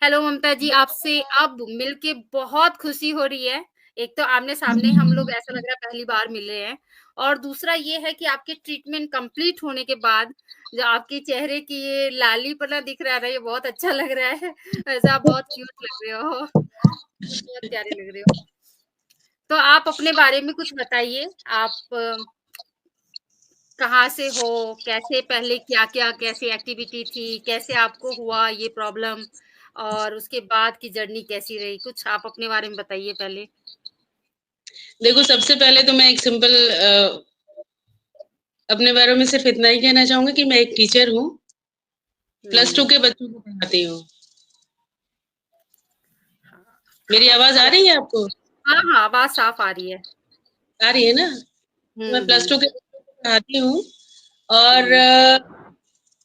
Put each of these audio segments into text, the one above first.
Hello ममता जी, आपसे अब मिलके बहुत खुशी हो रही है। एक तो आमने-सामने हम लोग ऐसा लग रहा है पहली बार मिल रहे हैं और दूसरा ये है कि आपके ट्रीटमेंट कंप्लीट होने के बाद जो आपके चेहरे की ये लालीपना दिख रहा है ना, ये बहुत अच्छा लग रहा है। वैसे आप बहुत क्यूट लग रहे हो, बहुत प्यारे लग रहे हो। तो आप अपने बारे में कुछ बताइए, आप कहाँ से हो? कैसे पहले क्या-क्या कैसी एक्टिविटी थी? कैसे आपको हुआ ये प्रॉब्लम? और उसके बाद की जर्नी कैसी रही? कुछ आप अपने बारे में बताइए पहले। देखो, सबसे पहले तो मैं एक सिंपल अपने बारे में सिर्फ इतना ही कहना चाहूँगी कि मैं एक टीचर हूँ, प्लस 2 हुँ। के बच्चों को पढ़ाती हूँ। हाँ, मेरी आवाज़ आ तो रही है आपको? हाँ, हाँ, आवाज़ साफ आ रही है। आ रही है ना? मैं हुँ, प्लस हुँ, 2 के बच्चों को पढ़ाती हूँ और हुँ।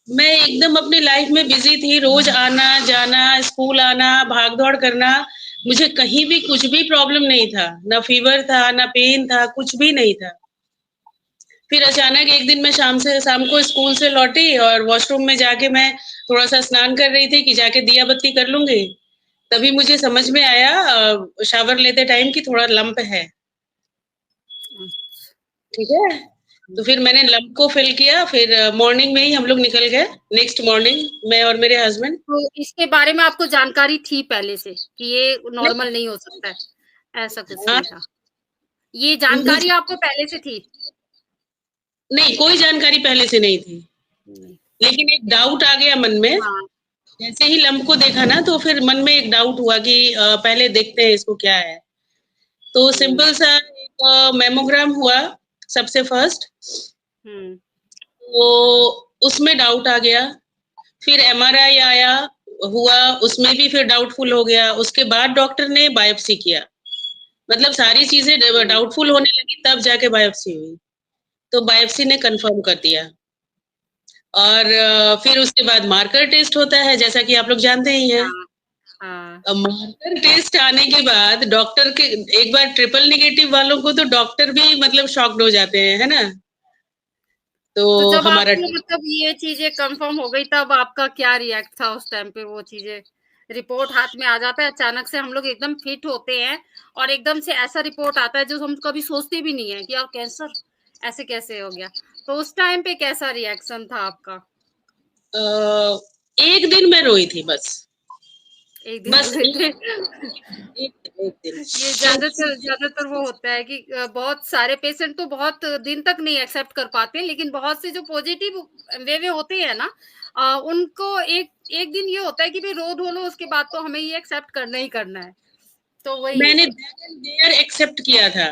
मैं एकदम अपनी लाइफ में बिज़ी थी, रोज़ आना-जाना, स्कूल आना, भाग-दौड़ करना। मुझे कहीं भी कुछ भी प्रॉब्लम नहीं था, ना फ़ीवर था, ना पेन था, कुछ भी नहीं था। फिर अचानक एक दिन मैं शाम को स्कूल से लौटी और वॉशरूम में जाके मैं थोड़ा-सा स्नान कर रही थी कि जाके दिया बत्ती कर लूँगी। तभी मुझे समझ में आया शावर लेते टाइम कि थोड़ा लम्प है, अच्छा। ठीक है? तो फिर मैंने लम्प को फ़िल किया, फिर मॉर्निंग में ही हम लोग निकल गए, नेक्स्ट मॉर्निंग मैं और मेरे हस्बैंड। तो इसके बारे में आपको जानकारी थी पहले से कि ये नहीं, नॉर्मल नहीं हो सकता है, ऐसा कुछ हाँ, नहीं था? ये मुझे जानकारी आपको पहले से थी? नहीं, कोई जानकारी पहले से नहीं थी। नहीं। लेकिन एक डाउट आ गया मन में, हाँ। जैसे ही लम्प को देखा ना तो फिर मन में एक डाउट हुआ कि पहले देखते हैं इसको क्या है। तो हुँ, सिंपल सा एक मैमोग्राम हुआ सबसे फर्स्ट, हुँ। तो उसमें डाउट आ गया। फिर एमआरआई आया, हुआ, उसमें भी फिर डाउटफुल हो गया। उसके बाद डॉक्टर ने बायोप्सी किया। मतलब सारी चीज़ें डाउटफुल होने लगी तब जाके बायोप्सी हुई। तो बायोप्सी ने कन्फर्म कर दिया और फिर उसके बाद मार्कर टेस्ट होता है जैसा कि आप लोग जानते ही हैं। हाँ, हाँ। अब मार्कर टेस्ट आने के बाद डॉक्टर के एक बार ट्रिपल नेगेटिव वालों को तो डॉक्टर भी मतलब शॉक्ड हो जाते हैं, है ना? तो तो जब हमारा आपको मतलब ये चीज़ें कन्फर्म हो गई तब आपका क्या रिएक्ट था उस टाइम पे वो चीज़ें? रिपोर्ट हाथ में आ जाता है अचानक से हम लोग एकदम फिट होते हैं और एकदम से ऐसा रिपोर्ट आता है जो हम कभी सोचते भी नहीं है कि यार कैंसर ऐसे कैसे हो गया? तो उस टाइम पे कैसा रिएक्शन था आपका? अ, एक दिन मैं रोई थी बस। एक दिन बस रोए थे। एक दिन ये क्योंकि ज़्यादातर वो होता है कि बहुत सारे पेशेंट तो बहुत दिन तक नहीं एक्सेप्ट कर पाते हैं, लेकिन बहुत से जो पॉजिटिव वे में होते हैं ना उनको एक एक दिन ये होता है कि भई रो धो लो उसके बाद तो हमें ये एक्सेप्ट करना ही करना है। तो वही मैंने देयर एंड देयर एक्सेप्ट किया था।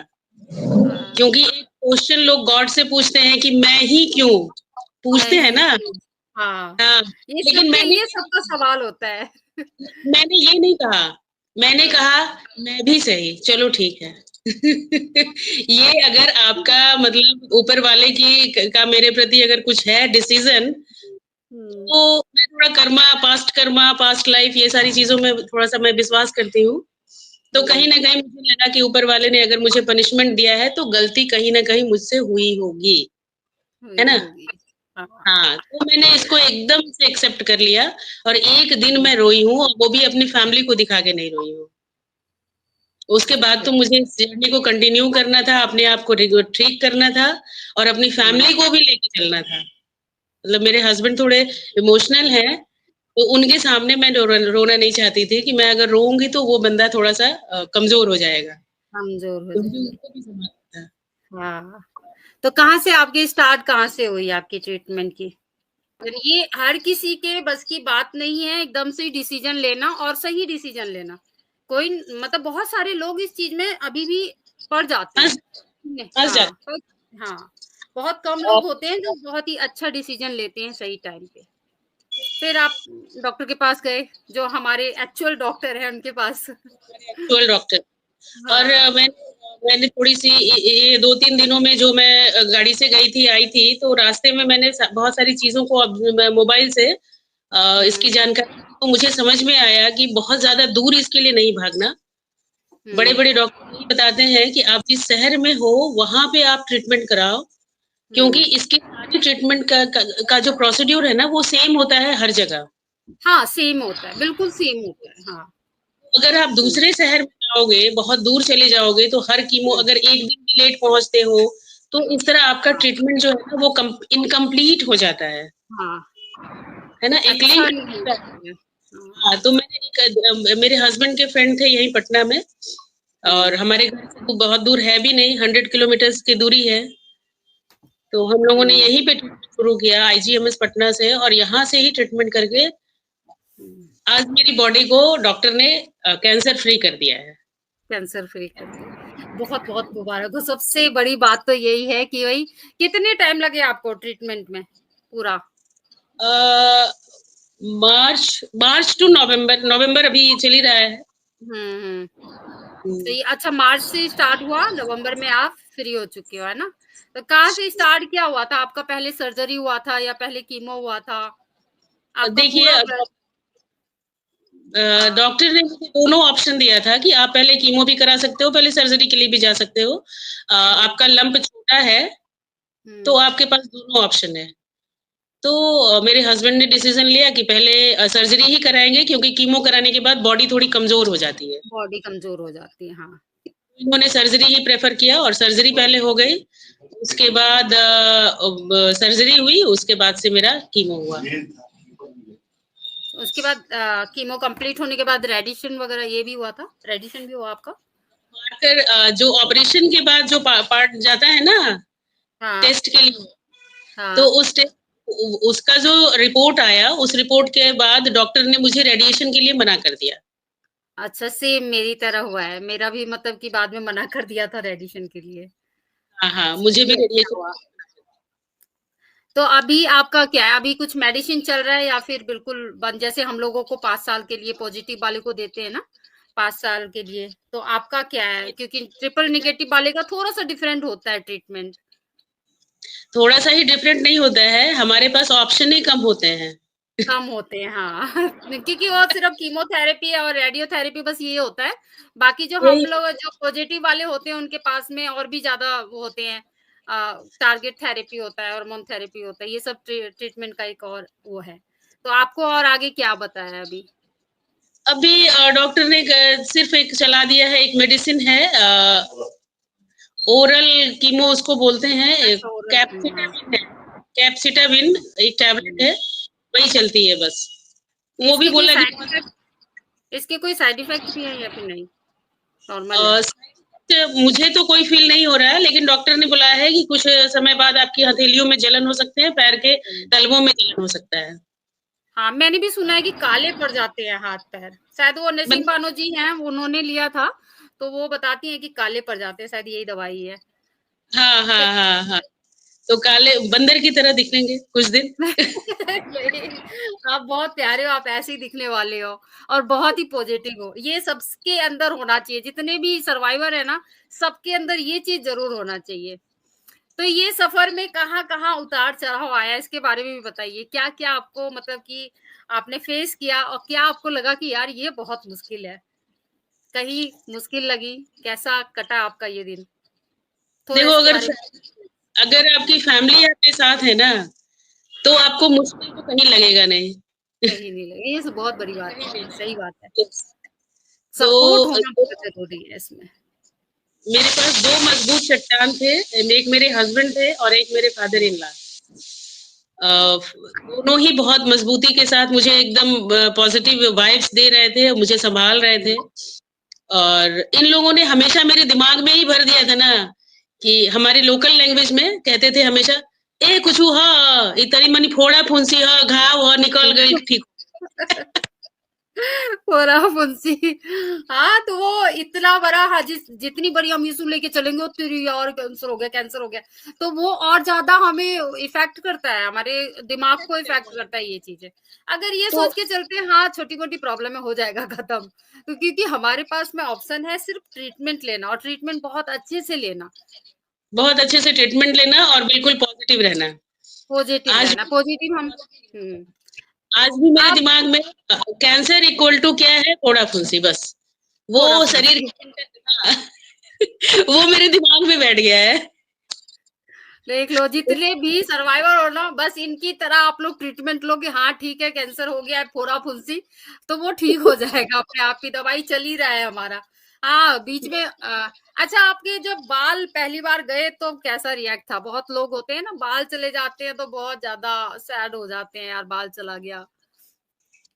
हाँ, क्योंकि एक क्वेश्चन लोग गॉड से पूछते हैं कि मैं ही क्यों? मैं पूछते हैं ही ना? क्यों? हाँ, हाँ, लेकिन ये सबका सवाल होता है। मैंने ये नहीं कहा। मैंने कहा मैं भी सही, चलो ठीक है। ये अगर आपका मतलब ऊपर वाले की का मेरे प्रति अगर कुछ है डिसीजन, हुँ, तो मैं थोड़ा कर्मा, पास्ट लाइफ ये सारी चीज़ों में थोड़ा-सा मैं विश्वास करती हूँ। तो कहीं हुँ, न कहीं मुझे लगा कि ऊपर वाले ने अगर मुझे पनिशमेंट दिया है, तो गलती कहीं न कहीं मुझसे हुई होगी, है हुई ना? होगी। हाँ, हाँ, तो मैंने इसको एकदम से एक्सेप्ट कर लिया और एक दिन मैं रोई हूँ और वो भी अपनी फैमिली को दिखा के नहीं रोई हूँ। उसके बाद तो ओके। मुझे इस जर्नी को कंटिन्यू करना था, अपने आप को ठीक करना था और अपनी हुँ, फैमिली को भी लेके चलना था। मतलब मेरे हस्बैंड थोड़े इमोशनल हैं, तो उनके सामने मैं रोना नहीं चाहती थी कि मैं अगर रोऊँगी तो वो बंदा थोड़ा-सा कमज़ोर हो जाएगा। कमज़ोर हो तो मुझे जाएँगे। उनको भी सँभालना था। हाँ, तो कहाँ से आपकी स्टार्ट कहाँ से हुई आपकी ट्रीटमेंट की? ये हर किसी के बस की बात नहीं है एकदम से डिसीजन लेना और सही डिसीजन लेना। कोई मतलब बहुत सारे लोग इस चीज़ में अभी भी पड़ जाते हैं। फँस फँस हाँ, जाते पर हाँ, बहुत कम हैं। लोग होते हैं जो बहुत ही अच्छा डिसीजन लेते हैं सही टाइम पे। फिर आप डॉक्टर के पास गए, जो हमारे एक्चुअल डॉक्टर हैं उनके पास। एक्चुअल डॉक्टर और हाँ, मैंने थोड़ी-सी ये 2-3 दिनों में जो मैं गाड़ी से गई थी, आई थी, तो रास्ते में मैंने बहुत सारी चीज़ों को अब मैं मोबाइल से इसकी हुँ, जानकारी तो मुझे समझ में आया कि बहुत ज़्यादा दूर इसके लिए नहीं भागना। हुँ, बड़े-बड़े डॉक्टर यही बताते हैं कि आप जिस शहर में हो, वहाँ पे आप ट्रीटमेंट कराओ, क्योंकि हुँ, इसकी सारी ट्रीटमेंट का जो प्रोसीड्यूर है ना, वो सेम होता है हर जगह। हाँ, सेम होता है, बिल्कुल सेम होता है। हाँ। अगर आप हुँ, दूसरे शहर में जाओगे, बहुत दूर चले जाओगे, तो हर कीमो हुँ। अगर 1 दिन भी लेट पहुँचते हो, तो इस तरह आपका ट्रीटमेंट जो है ना वो इनकम्प्लीट हो जाता हाँ, है ना? एक अच्छा लिंक नहीं टूटता होता है। है। हाँ। हाँ, तो मैंने मेरे हस्बैंड के फ्रेंड थे यहीं पटना में और हुँ, हमारे घर से तो बहुत दूर है भी नहीं, 100 किलोमीटर्स की दूरी है। तो हम लोगों ने हुँ, यहीं पे ट्रीटमेंट शुरू किया आईजीएमएस पटना से और यहाँ से ही ट्रीटमेंट करके हुँ। आज मेरी बॉडी को डॉक्टर ने कैंसर फ्री कर दिया है। कैंसर फ्री कर दिया। बहुत-बहुत मुबारक हो। सबसे बड़ी बात तो यही है कि भई कितने टाइम लगे आपको ट्रीटमेंट में पूरा? अ, मार्च मार्च टू नवंबर नवंबर अभी चल ही रहा है। हुँ, हुँ। हुँ। सही अच्छा मार्च से स्टार्ट हुआ, नवंबर में आप फ्री हो चुके हो, है ना? तो कहाँ से स्टार्ट क्या हुआ था? आपका पहले सर्जरी हुआ था या पहले कीमो हुआ था? आपका देखिए पूरा ब हाँ। डॉक्टर ने मुझे दोनों ऑप्शन दिया था कि आप पहले कीमो भी करा सकते हो, पहले सर्जरी के लिए भी जा सकते हो। हुँ, आपका लंप छोटा है, तो हुँ। आपके पास दोनों ऑप्शन है। तो मेरे हस्बैंड ने डिसीजन लिया कि पहले सर्जरी ही कराएँगे क्योंकि कीमो कराने के बाद बॉडी थोड़ी कमज़ोर हो जाती है। बॉडी कमज़ोर हो जाती है, हाँ। उन्होंने सर्जरी ही प्रेफ़र किया और सर्जरी पहले हो गई। उसके बाद सर्जरी हुई, उसके बाद से मेरा कीमो हुआ। उसके बाद कीमो कंप्लीट होने के बाद रेडिशन वग़ैरह ये भी हुआ था? रेडिशन भी हुआ आपका? मार्कर जो ऑपरेशन के बाद जो पार्ट जाता है ना हाँ, टेस्ट के लिए, तो हाँ। उस टेस्ट उसका जो रिपोर्ट आया, उस रिपोर्ट के बाद डॉक्टर ने मुझे रेडिएशन के लिए मना कर दिया। अच्छा सेम मेरी तरह हुआ है। मेरा भी मतलब कि बाद में मना कर दिया था रेडिशन के लिए। हाँ, हाँ, अच्छा, मुझे भी ये अच्छा रेडिएशन हुआ। तो अभी आपका क्या है? अभी कुछ मेडिसिन चल रहा है या फिर बिल्कुल बंद जैसे हम लोगों को 5 साल के लिए पॉजिटिव वाले को देते हैं ना, 5 साल के लिए, तो आपका क्या है? क्योंकि ट्रिपल नेगेटिव वाले का थोड़ा-सा डिफरेंट होता है ट्रीटमेंट, थोड़ा-सा ही डिफरेंट नहीं होता है, हमारे पास ऑप्शन ही कम होते हैं। कम होते हैं, हाँ। क्योंकि वो सिर्फ़ कीमोथेरेपी और रेडियोथेरेपी बस ये होता है। बाकी जो हम यही लोग जो पॉजिटिव वाले होते हैं उनके पास में और भी ज़्यादा वो होते हैं टारगेट थेरेपी होता है, हार्मोन थेरेपी होता है, ये सब ट्रीटमेंट का एक और वो है। तो आपको और आगे क्या बताया अभी? अभी डॉक्टर ने सिर्फ एक चला दिया है, एक मेडिसिन है ओरल कीमो उसको बोलते हैं, अच्छा ओरल कीमो हाँ। कैप्सिटाबिन है, कैप्सिटाबिन एक टैबलेट हुँ। है, वही चलती है बस। वो भी इसके कोई बोला कि साइड इफ़ेक्ट इसके कोई साइड इफ़ेक्ट भी हैं या फिर नहीं? नॉर्मल है? मुझे तो कोई फ़ील नहीं हो रहा है, लेकिन डॉक्टर ने बोला है कि कुछ समय बाद आपकी हथेलियों में जलन हो सकते हैं, पैर के हुँ। तलवों में जलन हो सकता है। हाँ, मैंने भी सुना है कि काले पड़ जाते हैं हाथ-पैर। शायद वो नसीम बंदर बानो जी हैं, उन्होंने लिया था, तो वो बताती हैं कि काले पड़ जाते हैं, शायद यही दवाई है। हाँ, तो हाँ, हाँ, हाँ। तो काले बंदर की तरह दिखेंगे कुछ दिन। नहीं, आप बहुत प्यारे हो, आप ऐसे ही दिखने वाले हो और बहुत ही पॉज़िटिव हो। ये सबके अंदर होना चाहिए, जितने भी सर्वाइवर हैं ना, सबके अंदर ये चीज़ ज़रूर होना चाहिए। तो ये सफ़र में कहाँ-कहाँ उतार-चढ़ाव आया, इसके बारे में भी बताइए? क्या-क्या आपको मतलब कि आपने फेस किया और क्या आपको लगा कि यार ये बहुत मुश्किल है? कहीं मुश्किल लगी? कैसा कटा आपका ये दिन? थोड़ा देखो इसके अगर बारे में अगर आपकी फैमिली आपके साथ है ना, तो आपको मुश्किल तो कहीं लगेगा नहीं। कहीं नहीं लगी। ये तो बहुत बड़ी बात कहीं है, नहीं। सही बात है। यस। तो सपोर्ट होना बहुत ज़रूरी है इसमें। मेरे पास 2 मज़बूत चट्टान थे, एक मेरे हस्बैंड थे और एक मेरे फादर इन लॉ। दोनों ही बहुत मज़बूती के साथ मुझे एकदम पॉज़िटिव वाइब्स दे रहे थे, मुझे सँभाल रहे थे। हुँ, और इन लोगों ने हमेशा मेरे दिमाग में ही भर दिया था ना कि हमारी लोकल लैंग्वेज में कहते थे हमेशा, "ए कुछु ह, ई तनी मनी फोड़ा फुंसी ह, घाव ह, निकल गइल हुँ। ठीक।" पूरा फुंसी हाँ, तो वो इतना बड़ा हाँ, जितनी बड़ी हम इश्यू लेके चलेंगे उतनी और कैंसर हो गया, तो वो और ज़्यादा हमें इफ़ेक्ट करता है, हमारे दिमाग को इफ़ेक्ट करता है ये चीज़ें। अगर ये तो सोच के चलते हैं हाँ, छोटी-मोटी प्रॉब्लम है, हो जाएगा खत्म। तो क्योंकि हमारे पास में ऑप्शन है सिर्फ ट्रीटमेंट लेना और ट्रीटमेंट बहुत अच्छे से लेना, बहुत अच्छे से ट्रीटमेंट लेना और बिल्कुल पॉज़िटिव रहना। पॉजिटिव आज रहना, पॉजिटिव हम हुँ, आज भी मेरे आप दिमाग में कैंसर इक्वल टू क्या है? फोड़ा फुंसी बस। फोड़ा वो शरीर फुंसी हाँ, वो मेरे दिमाग में बैठ गया है। देख लो, जितने भी सर्वाइवर हो ना, बस इनकी तरह आप लोग ट्रीटमेंट लो कि हाँ ठीक है, कैंसर हो गया है, फोड़ा फुंसी, तो वो ठीक हो जाएगा अपने आप ही, दवाई चल ही रहा है हमारा। हाँ, बीच में अच्छा, आपके जब बाल पहली बार गए तो कैसा रिएक्ट था? बहुत लोग होते हैं ना, बाल चले जाते हैं तो बहुत ज्यादा सैड हो जाते हैं, यार बाल चला गया,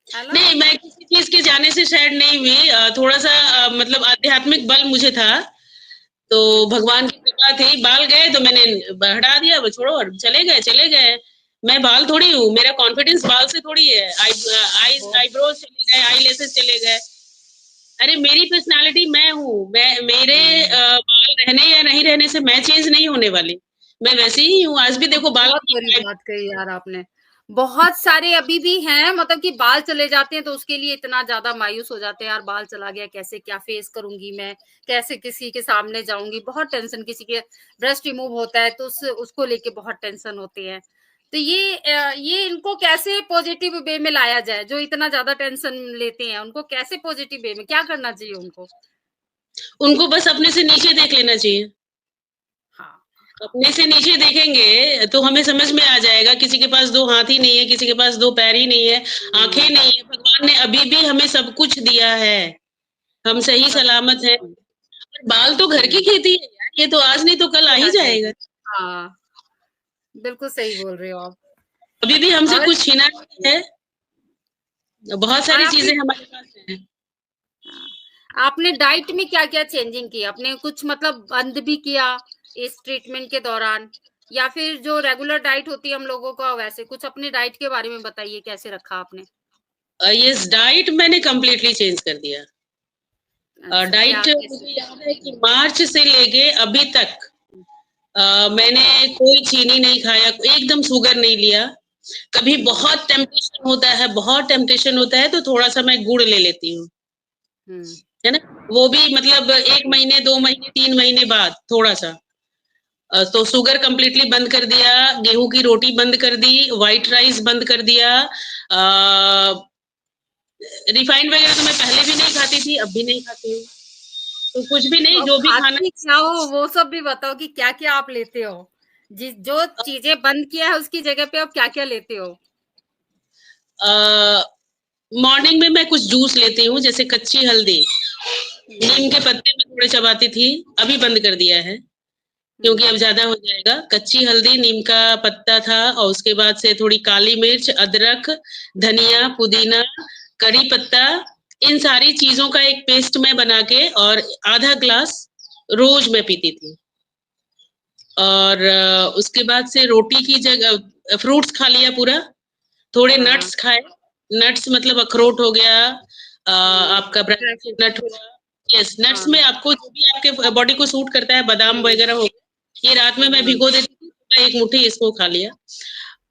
है ना? नहीं, मैं किसी चीज़ के जाने से सैड नहीं हुई। थोड़ा-सा मतलब आध्यात्मिक बल मुझे था, तो भगवान की कृपा थी। बाल गए तो मैंने हटा दिया, वो छोड़ो और चले गए, चले गए। मैं बाल थोड़ी हूँ, मेरा कॉन्फिडेंस बाल से थोड़ी है। आईब्रोज चले गए, आईलैशेस चले गए। अरे मेरी पर्सनैलिटी मैं हूँ, मैं मेरे हम्म। बाल रहने या नहीं रहने से मैं चेंज नहीं होने वाली। मैं वैसी ही हूँ, आज भी देखो बाल बहुत नहीं बड़ी है। बात कही यार आपने। बहुत सारे अभी भी हैं, मतलब कि बाल चले जाते हैं तो उसके लिए इतना ज्यादा मायूस हो जाते हैं, यार बाल चला गया, कैसे क्या फेस करूंगी मैं, कैसे किसी के सामने जाऊंगी, बहुत टेंशन, किसी के ब्रेस्ट रिमूव होता है तो उसको लेके बहुत टेंशन होती है। तो ये इनको कैसे पॉजिटिव वे में लाया जाए? जो इतना ज्यादा टेंशन लेते हैं उनको कैसे पॉजिटिव वे में क्या करना चाहिए उनको? उनको बस अपने से नीचे देख लेना चाहिए। हाँ। अपने से नीचे देखेंगे तो हमें समझ में आ जाएगा, किसी के पास 2 हाथ ही नहीं है, किसी के पास 2 पैर ही नहीं है, आँखें हम्म। नहीं है। भगवान ने अभी भी हमें सब कुछ दिया है। हम सही सब सलामत कुछ। हैं। बाल तो घर की खेती है यार, ये तो आज नहीं तो कल आ ये ही आ जाएगा। जाएगी। हाँ, बिल्कुल सही बोल रहे हो आप। अभी भी हमसे और कुछ छीना नहीं है। बहुत और सारी आपने चीज़ें हमारे पास हैं। हाँ, आपने डाइट में क्या-क्या चेंजिंग की? आपने कुछ मतलब बंद भी किया इस ट्रीटमेंट के दौरान, या फिर जो रेगुलर डाइट होती है हम लोगों का वैसे कुछ अपने डाइट के बारे में बताइए, कैसे रखा आपने? यस, डाइट मैंने कंप्लीटली चेंज कर दिया। अच्छा, क्या डाइट कैसे? मुझे याद है कि मार्च से लेके अभी तक मैंने कोई चीनी नहीं खाया, एकदम शुगर नहीं लिया। कभी हुँ, बहुत टेम्पटेशन होता है तो थोड़ा-सा मैं गुड़ ले लेती हूँ, हुँ, है ना? वो भी मतलब 1 महीने, 2 महीने, 3 महीने बाद थोड़ा-सा। तो शुगर कंप्लीटली बंद कर दिया, गेहूँ की रोटी बंद कर दी, व्हाइट राइस बंद कर दिया। रिफाइंड वगैरह तो मैं पहले भी नहीं खाती थी, अब भी नहीं खाती हूँ। तो कुछ भी तो नहीं, आप जो भी खाना खाते क्या हो वो सब भी बताओ कि क्या-क्या आप लेते हो? जो चीज़ें बंद किया है उसकी जगह पे आप क्या-क्या लेते हो? अ, मॉर्निंग में मैं कुछ जूस लेती हूँ, जैसे कच्ची हल्दी, हुँ, नीम के पत्ते मैं थोड़े चबाती थी, अभी बंद कर दिया है, क्योंकि हुँ, अब ज़्यादा हो जाएगा। कच्ची हल्दी, नीम का पत्ता था और उसके बाद से थोड़ी काली मिर्च, अदरक, धनिया, पुदीना, करी पत्ता, इन सारी चीज़ों का एक पेस्ट मैं बना के और आधा ग्लास रोज़ मैं पीती थी। और उसके बाद से रोटी की जगह फ्रूट्स खा लिया पूरा, थोड़े हाँ, नट्स खाए। नट्स मतलब अखरोट हो गया, हुँ, आपका ड्राई ब्राउन फ्रूट्स। नट हुआ। यस, नट्स हाँ, में आपको जो भी आपके बॉडी को सूट करता है, बादाम हुँ, वगैरह हो गया, ये रात में मैं हुँ, भिगो देती थी, सुबह 1 मुट्ठी इसको खा लिया।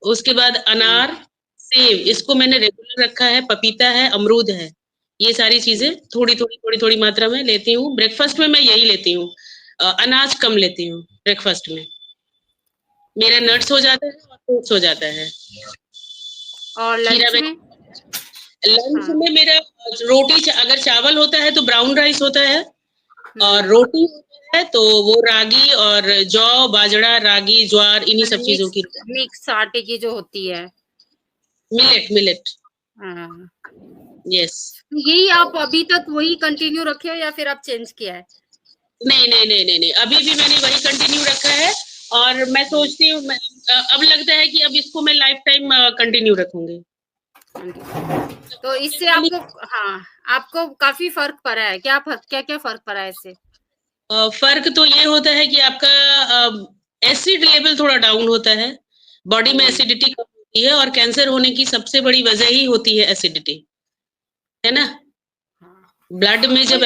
उसके बाद हुँ, अनार, सेब, हुँ, इसको मैंने रेगुलर रखा है, पपीता है, अमरूद है। ये सारी हुँ। चीज़ें थोड़ी-थोड़ी, थोड़ी-थोड़ी मात्रा में लेती हूँ। ब्रेकफ़ास्ट में मैं यही लेती हूँ। अनाज कम लेती हूँ ब्रेकफ़ास्ट में। मेरा नट्स हो जाता है और फ्रूट्स हो जाता है। और खीरा लंच में? वगैरह। लंच हाँ, में मेरा अगर चावल होता है तो ब्राउन राइस होता है और हुँ, रोटी होता है तो वो रागी और जौ, बाजरा, रागी, ज्वार इन्हीं सब चीज़ों मिक्स की मिक्स आटे की जो होती है। Millet millet. हाँ, यस। तो यही आप अभी तक वही कंटिन्यू रखे हो या फिर आप चेंज किया है? नहीं, नहीं, नहीं, नहीं, नहीं, अभी भी मैंने वही कंटिन्यू रखा है और मैं हुँ, सोचती हूँ अब लगता है कि अब इसको मैं लाइफ टाइम कंटिन्यू रखूँगी। कंटिन्यू। तो इससे बेसिकली आपको हाँ, आपको काफ़ी फ़र्क पड़ा है। क्या-क्या फ़र्क पड़ा है इससे? फ़र्क तो ये होता है कि आपका एसिड लेवल थोड़ा डाउन होता है, बॉडी में हुँ, एसिडिटी कम होती है और कैंसर होने की सबसे बड़ी वजह ही होती है एसिडिटी, है ना? हाँ। ब्लड में तो जब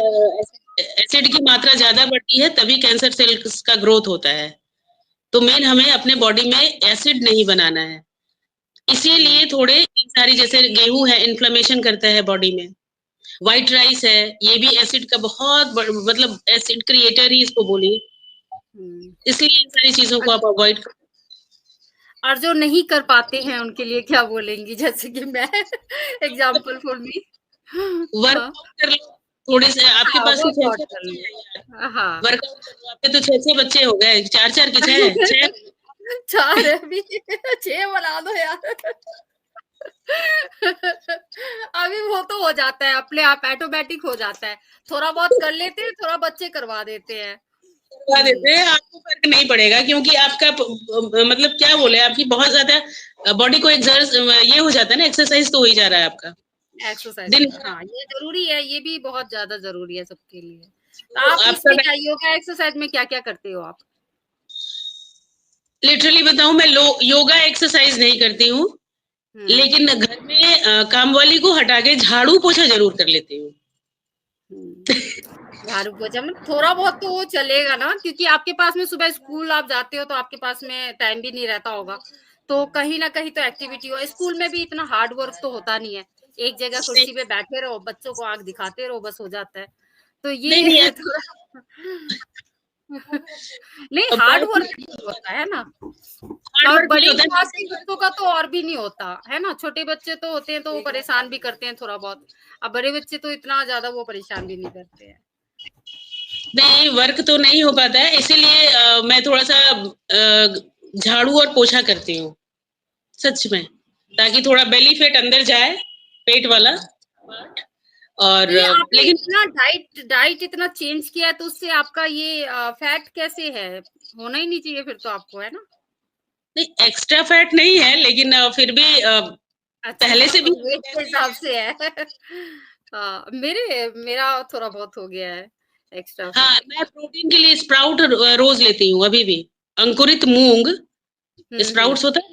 एसिड की मात्रा ज़्यादा बढ़ती है तभी कैंसर सेल्स का ग्रोथ होता है। तो मेन हमें अपने बॉडी में एसिड नहीं बनाना है। हुँ, इसीलिए थोड़े इन सारी जैसे गेहूँ है इन्फ्लेमेशन करता है बॉडी में, व्हाइट राइस है, ये भी एसिड का बहुत मतलब एसिड क्रिएटर ही इसको बोलिए। हुँ। इसलिए इन सारी चीज़ों और को आप अवॉइड और जो नहीं कर पाते हैं उनके लिए क्या बोलेंगी? जैसे कि मैं एग्ज़ाम्पल फॉर मी। हाँ, वर्कआउट कर लो, थोड़े से आपके हाँ, पास तो वर्कआउट 6-6 कर बच्चे लो। हैं यार, हाँ। वर्कआउट करो, आपके तो 6-6 बच्चे हो गए, 4-4 की 6 6 4 है अभी 6 बना दो यार। अभी वो तो हो जाता है अपने आप, ऑटोमेटिक हो जाता है। थोड़ा बहुत कर लेते हैं, थोड़ा बच्चे करवा देते हैं। करवा हुँ, देते हैं, आपको फ़र्क नहीं पड़ेगा क्योंकि आपका मतलब क्या बोले, आपकी बहुत ज़्यादा बॉडी को ये हो जाता है ना, एक्सरसाइज़ तो हो ही जा रहा है आपका। एक्सरसाइज़ दिन का भर हाँ, ये ज़रूरी है, ये भी बहुत ज़्यादा ज़रूरी है सबके लिए। तो तो आप आपका इसमें क्या योगा एक्सरसाइज़ में क्या-क्या करते हो आप? लिटरली बताऊँ, मैं लो योगा एक्सरसाइज़ नहीं करती हूँ, हुँ, लेकिन घर में काम वाली को हटा के झाड़ू-पोछा ज़रूर कर लेती हूँ। हुँ। झाड़ू पोछा में थोड़ा बहुत तो वो चलेगा ना, क्योंकि आपके पास में सुबह स्कूल आप जाते हो तो आपके पास में टाइम भी नहीं रहता होगा। तो कहीं न कहीं तो एक्टिविटी हो, स्कूल में भी इतना हार्ड वर्क तो होता नहीं है। एक जगह नहीं, कुर्सी पे बैठे रहो, बच्चों को आँख दिखाते रहो, बस हो जाता है। तो नहीं, ये नहीं है ऐसा थोड़ा नहीं हार्ड वर्क पर्सनली नहीं होता है ना? हार्ड और वर्क नहीं बड़ी होता क्लास के है। बच्चों का तो और भी नहीं होता, है ना? छोटे बच्चे तो होते हैं तो वो परेशान भी करते हैं थोड़ा बहुत। अब बड़े बच्चे तो इतना ज़्यादा वो परेशान भी नहीं करते हैं। नहीं, वर्क तो नहीं हो पाता है, इसीलिए मैं थोड़ा-सा झाड़ू और पोछा करती हूँ, सच में। ताकि थोड़ा बेली फैट अंदर जाए, पेट वाला पार्ट। और तो ये आपने लेकिन इतना डाइट डाइट इतना चेंज किया है तो उससे आपका ये फैट कैसे है? होना ही नहीं चाहिए फिर तो आपको, है ना? नहीं, एक्स्ट्रा फैट नहीं है, लेकिन फिर भी अच्छा पहले से भी वेट के वैसे ही हिसाब है। से है। मेरा थोड़ा बहुत हो गया है एक्स्ट्रा हाँ, फैट। मैं प्रोटीन के लिए स्प्राउट रोज़ लेती हूँ अभी भी। अंकुरित मूँग, हुँ। स्प्राउट्स होता है,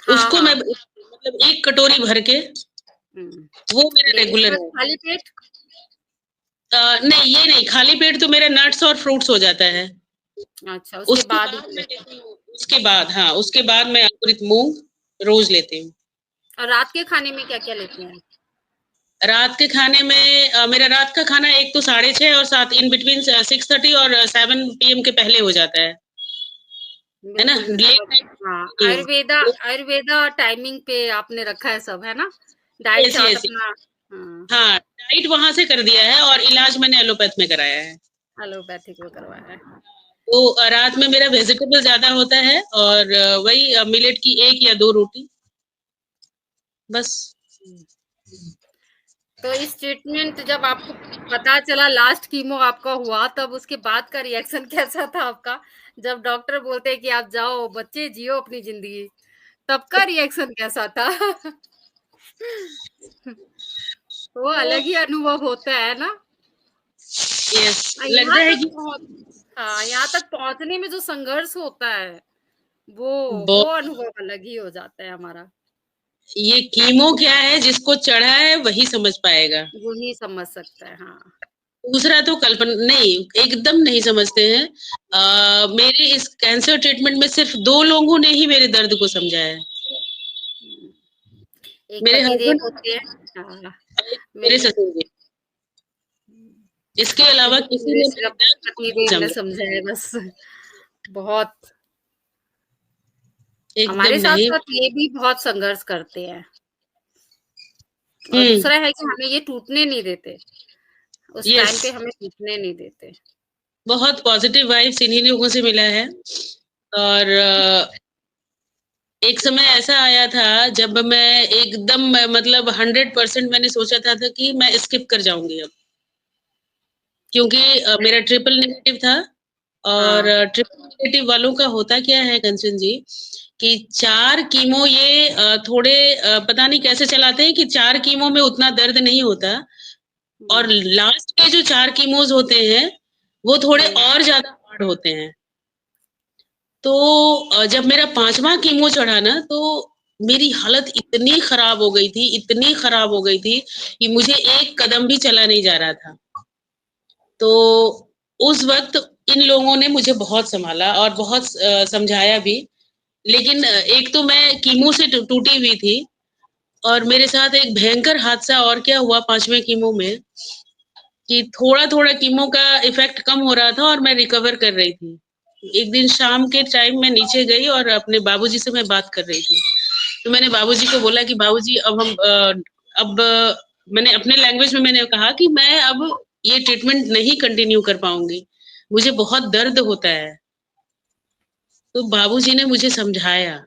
हाँ, उसको मैं हाँ। मतलब 1 कटोरी भर के, हुँ। वो मेरा डेली रेगुलर बस है। खाली पेट? नहीं, ये नहीं, खाली पेट तो मेरा नट्स और फ्रूट्स हो जाता है। अच्छा, उसके उसके बाद बाद ही मैं लेती हूँ, उसके बाद हाँ, उसके बाद मैं अंकुरित मूँग रोज़ लेती हूँ। और रात के खाने में क्या-क्या लेते हैं? रात के खाने में मेरा रात का खाना एक तो 6:30 और 7 इन बिटवीन 6:30 और 7 पीएम के पहले हो जाता है ना? बिल्कुल लेट नाइट हाँ, नहीं हो। आयुर्वेदा टाइमिंग पे आपने रखा है सब, है ना? डाइट यस, चार्ट यस, अपना हाँ, हाँ, डाइट वहाँ से कर दिया है और इलाज मैंने एलोपैथ में कराया है। एलोपैथिक वो करवाया है। तो रात में मेरा वेजिटेबल ज़्यादा होता है और वही मिलेट की 1 या 2 रोटी, बस। हुँ। तो इस ट्रीटमेंट जब आपको पता चला लास्ट कीमो आपका हुआ, तब उसके बाद का रिएक्शन कैसा था आपका? जब डॉक्टर बोलते हैं कि आप जाओ, बच्चे जियो अपनी ज़िंदगी, तब का रिएक्शन कैसा था? वो तो अलग ही अनुभव होता है ना? यस, यहाँ लगता है तक कि पहुँच हाँ, यहाँ तक पहुँचने में जो संघर्ष होता है, वो ब वो अनुभव अलग ही हो जाता है हमारा। ये कीमो क्या है, जिसको चढ़ा है वही समझ पाएगा। वही समझ सकता है, हाँ। दूसरा तो नहीं, एकदम नहीं समझते हैं। मेरे इस कैंसर ट्रीटमेंट में सिर्फ़ 2 लोगों ने ही मेरे दर्द को समझा है। हुँ, एक मेरे पतिदेव हस्बैंड होते हैं हाँ, और एक मेरे मेरे ससुर जी। इसके अलावा मुझे किसी मेरे ने मेरे सिर्फ दर्द को नहीं पतिदेव ने समझा। समझा है बस, बहुत। हमारे एकदम नहीं। साथ-साथ ये भी बहुत संघर्ष करते हैं और हुँ, दूसरा है कि हमें ये टूटने नहीं देते, उस यस, टाइम पे हमें टूटने नहीं देते। बहुत पॉज़िटिव वाइब्स इन्हीं लोगों से मिला है और एक समय ऐसा आया था जब मैं एकदम मतलब 100% मैंने सोचा था कि मैं स्किप कर जाऊँगी अब। क्योंकि मेरा ट्रिपल नेगेटिव था और हाँ, ट्रिपल नेगेटिव वालों का होता क्या है कंचन जी, कि 4 कीमो ये थोड़े पता नहीं कैसे चलाते हैं कि 4 कीमो में उतना दर्द नहीं होता और हुँ, लास्ट के जो 4 कीमोज़ होते हैं, वो थोड़े हुँ, और ज़्यादा हार्ड होते हैं। तो जब मेरा 5वाँ कीमो चढ़ा ना, तो मेरी हालत इतनी खराब हो गई थी, इतनी खराब हो गई थी कि मुझे एक कदम भी चला नहीं जा रहा था। तो उस वक़्त इन लोगों ने मुझे बहुत सँभाला और बहुत समझाया भी। लेकिन एक तो मैं कीमो से टूटी हुई थी और मेरे साथ एक भयंकर हादसा और क्या हुआ 5वें कीमो में कि थोड़ा-थोड़ा कीमो का इफ़ेक्ट कम हो रहा था और मैं रिकवर कर रही थी। एक दिन शाम के टाइम मैं नीचे गई और अपने बाबूजी से मैं बात कर रही थी। तो मैंने बाबूजी को बोला कि बाबूजी अब मैंने अपने लैंग्वेज में मैंने कहा कि मैं अब ये ट्रीटमेंट नहीं कंटिन्यू कर पाऊँगी। मुझे बहुत दर्द होता है। तो बाबूजी ने मुझे समझाया